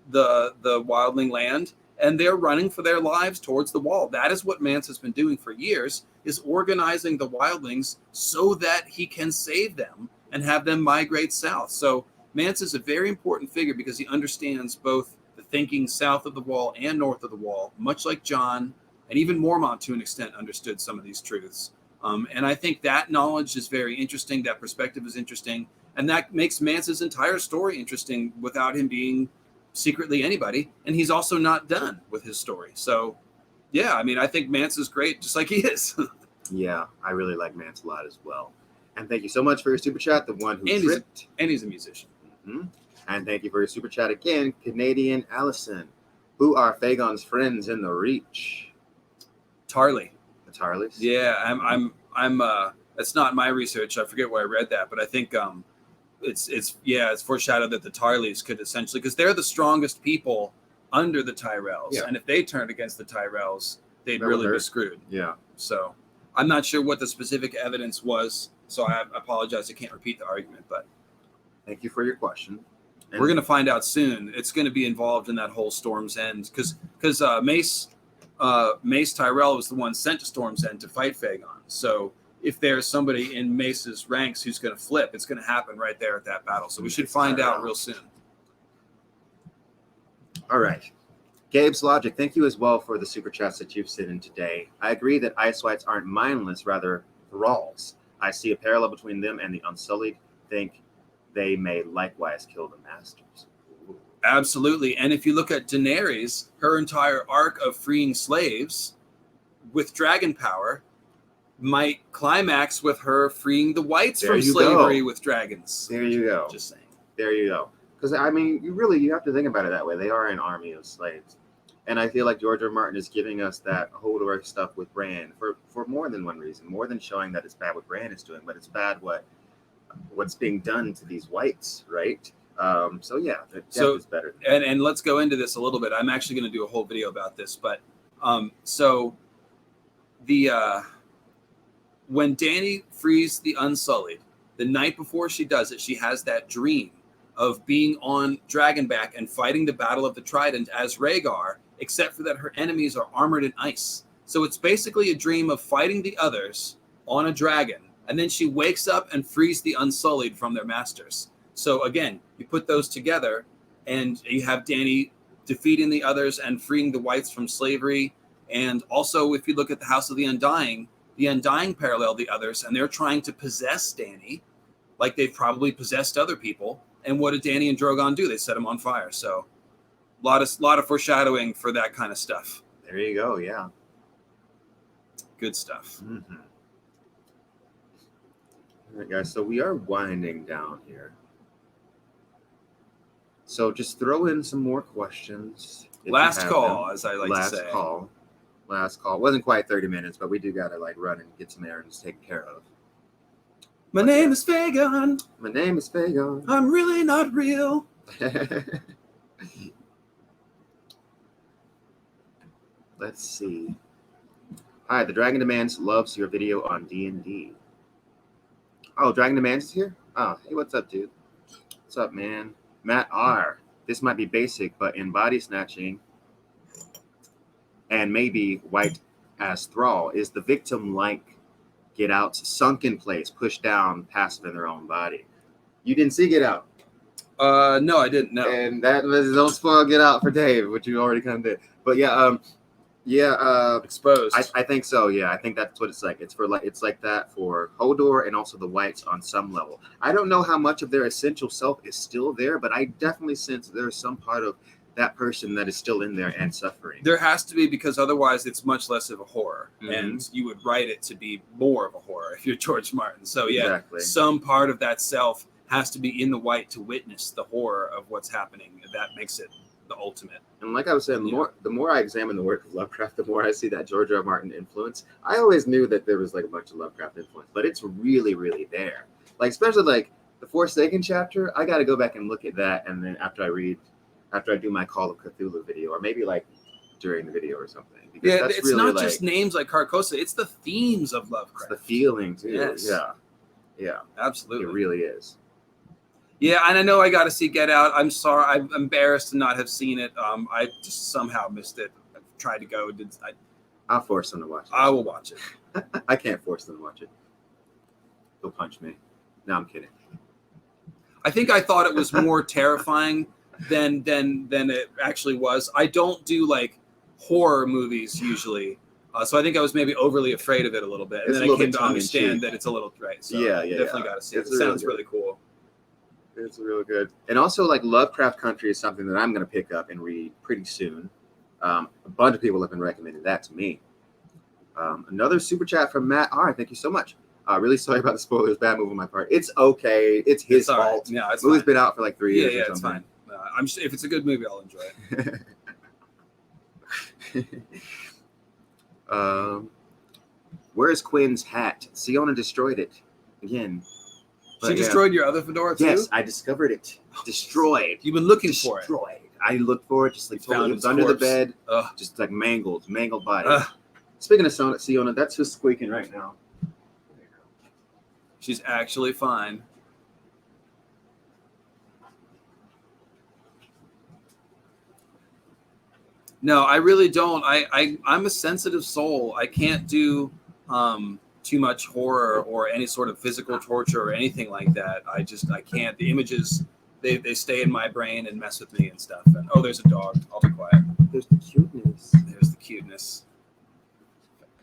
Speaker 2: the wildling land, and they're running for their lives towards the wall. That is what Mance has been doing for years, is organizing the wildlings so that he can save them and have them migrate south. So Mance is a very important figure because he understands both the thinking south of the wall and north of the wall, much like Jon, and even Mormont to an extent understood some of these truths. And I think that knowledge is very interesting. That perspective is interesting. And that makes Mance's entire story interesting without him being secretly anybody. And he's also not done with his story. So, yeah, I mean, I think Mance is great, just like he is.
Speaker 1: Yeah, I really like Mance a lot as well. And thank you so much for your super chat, the one who tripped.
Speaker 2: And he's a musician.
Speaker 1: Mm-hmm. And thank you for your super chat again, Canadian Allison. Who are Fagon's friends in the Reach?
Speaker 2: Tarly.
Speaker 1: Tarleys?
Speaker 2: Yeah, I'm that's not my research. I forget where I read that, but I think it's foreshadowed that the Tarleys could essentially, because they're the strongest people under the Tyrells, and if they turned against the Tyrells, they'd really be screwed.
Speaker 1: Yeah.
Speaker 2: So I'm not sure what the specific evidence was, so I apologize. I can't repeat the argument, but
Speaker 1: thank you for your question.
Speaker 2: And we're going to find out soon. It's going to be involved in that whole Storm's End because Mace Tyrell was the one sent to Storm's End to fight Fagon. So if there's somebody in Mace's ranks who's going to flip, it's going to happen right there at that battle. So we should find out real soon.
Speaker 1: All right. Gabeslogic, thank you as well for the super chats that you've sent in today. I agree that Ice Whites aren't mindless, rather thralls. I see a parallel between them and the Unsullied. Think they may likewise kill the Masters.
Speaker 2: Absolutely. And if you look at Daenerys, her entire arc of freeing slaves with dragon power might climax with her freeing the whites from slavery with dragons.
Speaker 1: There you go.
Speaker 2: Just saying.
Speaker 1: There you go. Because, I mean, you have to think about it that way. They are an army of slaves. And I feel like George R. Martin is giving us that Hodor stuff with Bran for more than one reason. More than showing that it's bad what Bran is doing, but it's bad what's being done to these whites, right? So yeah, the death is better.
Speaker 2: And let's go into this a little bit. I'm actually going to do a whole video about this, but so the when Dany frees the Unsullied, the night before she does it, she has that dream of being on Dragonback and fighting the Battle of the Trident as Rhaegar, except for that her enemies are armored in ice. So it's basically a dream of fighting the others on a dragon and then she wakes up and frees the Unsullied from their masters. So again, you put those together, and you have Dany defeating the others and freeing the whites from slavery. And also, if you look at the House of the Undying parallel the others, and they're trying to possess Dany, like they've probably possessed other people. And what did Dany and Drogon do? They set him on fire. So a lot of foreshadowing for that kind of stuff.
Speaker 1: There you go. Yeah.
Speaker 2: Good stuff.
Speaker 1: Mm-hmm. All right, guys. So we are winding down here. So just throw in some more questions.
Speaker 2: Last call, as I like to say.
Speaker 1: Last call. Wasn't quite 30 minutes, but we do got to like run and get some errands taken care of.
Speaker 2: My name is Fagon.
Speaker 1: My name is Fagon.
Speaker 2: I'm really not real.
Speaker 1: Let's see. Hi, the Dragon Demands loves your video on D&D. Oh, Dragon Demands is here? Oh, hey, what's up, dude? What's up, man? Matt R. This might be basic, but in body snatching and maybe white as thrall, is the victim like Get Out's sunken place, pushed down, passive in their own body? You didn't see Get Out?
Speaker 2: No, I didn't. No,
Speaker 1: and that was don't spoil Get Out for Dave, which you already kind of did. But
Speaker 2: exposed.
Speaker 1: I think so. Yeah, I think that's what it's like. It's like that for Hodor and also the whites on some level. I don't know how much of their essential self is still there, but I definitely sense there's some part of that person that is still in there and suffering.
Speaker 2: There has to be, because otherwise it's much less of a horror, and you would write it to be more of a horror if you're George Martin. So yeah, exactly. Some part of that self has to be in the white to witness the horror of what's happening. That makes it the ultimate.
Speaker 1: And like I was saying, the more I examine the work of Lovecraft, the more I see that George R. R. Martin influence. I always knew that there was like a bunch of Lovecraft influence, but it's really, really there. Like especially like the Forsaken chapter, I got to go back and look at that, and then after I do my Call of Cthulhu video, or maybe like during the video or something.
Speaker 2: Yeah, that's it's really not just names like Carcosa; it's the themes of Lovecraft.
Speaker 1: It's the feeling too.
Speaker 2: Yes.
Speaker 1: Yeah,
Speaker 2: absolutely.
Speaker 1: It really is.
Speaker 2: Yeah, and I know I got to see Get Out. I'm sorry, I'm embarrassed to not have seen it. I just somehow missed it. I tried to go.
Speaker 1: I'll force them to watch it.
Speaker 2: I will watch it.
Speaker 1: I can't force them to watch it. They'll punch me. No, I'm kidding.
Speaker 2: I think I thought it was more terrifying than it actually was. I don't do like horror movies usually, so I think I was maybe overly afraid of it a little bit, and then I came to understand that it's a little right. So definitely got to see it. It sounds really cool.
Speaker 1: It's real good. And also like Lovecraft Country is something that I'm going to pick up and read pretty soon. A bunch of people have been recommending that to me. Another super chat from Matt R. Thank you so much. Really sorry about the spoilers. Bad move on my part. It's okay. It's his fault.
Speaker 2: Yeah, it's
Speaker 1: movie's been out for like 3 years.
Speaker 2: Yeah, it's fine. I'm sure if it's a good movie, I'll enjoy
Speaker 1: it. Where's Quinn's hat? Siona destroyed it again.
Speaker 2: She destroyed your other fedora too?
Speaker 1: Yes, I discovered it. Destroyed.
Speaker 2: You've been looking for it.
Speaker 1: Destroyed. I looked for it, just like totally. It was under the bed, just like mangled body. Speaking of Siona, that's who's squeaking right now.
Speaker 2: She's actually fine. No, I really don't. I'm a sensitive soul. I can't do too much horror or any sort of physical torture or anything like that. I can't. The images, they stay in my brain and mess with me and stuff. And there's a dog. I'll be quiet.
Speaker 1: There's the cuteness.
Speaker 2: There's the cuteness.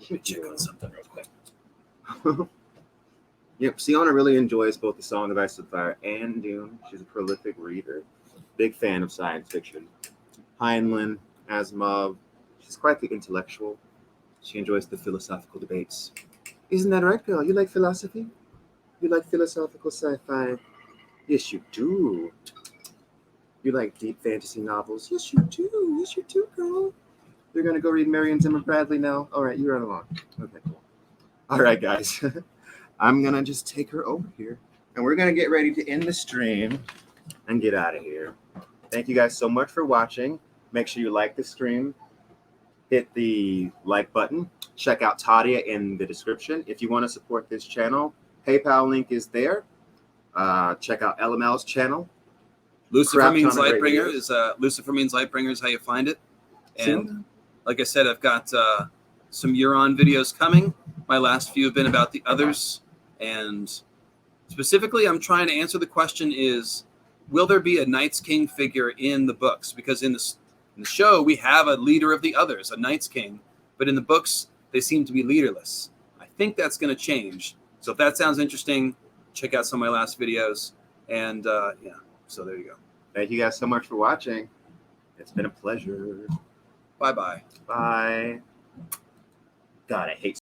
Speaker 2: Let me check on something real quick.
Speaker 1: Yep, Siona really enjoys both The Song of Ice and Fire and Dune. She's a prolific reader. Big fan of science fiction. Heinlein, Asimov. She's quite the intellectual. She enjoys the philosophical debates. Isn't that right, girl? You like philosophy? You like philosophical sci-fi? Yes, you do. You like deep fantasy novels? Yes, you do. Yes, you do, girl. You're going to go read Marion Zimmer Bradley now? All right, you run along. Okay, cool. All right, guys. I'm going to just take her over here, and we're going to get ready to end the stream and get out of here. Thank you guys so much for watching. Make sure you like the stream. Hit the like button. Check out Tadia in the description. If you want to support this channel, PayPal link is there. Check out LML's channel.
Speaker 2: Lucifer Means Lightbringer is Lucifer Means Lightbringer is how you find it. And like I said, I've got some Euron videos coming. My last few have been about the others. And specifically, I'm trying to answer the question is, will there be a Night's King figure in the books? Because in the show, we have a leader of the others, a Night's King, but in the books, they seem to be leaderless. I think that's going to change. So if that sounds interesting, check out some of my last videos. And yeah, so there you go.
Speaker 1: Thank you guys so much for watching. It's been a pleasure.
Speaker 2: Bye-bye.
Speaker 1: Bye. God, I hate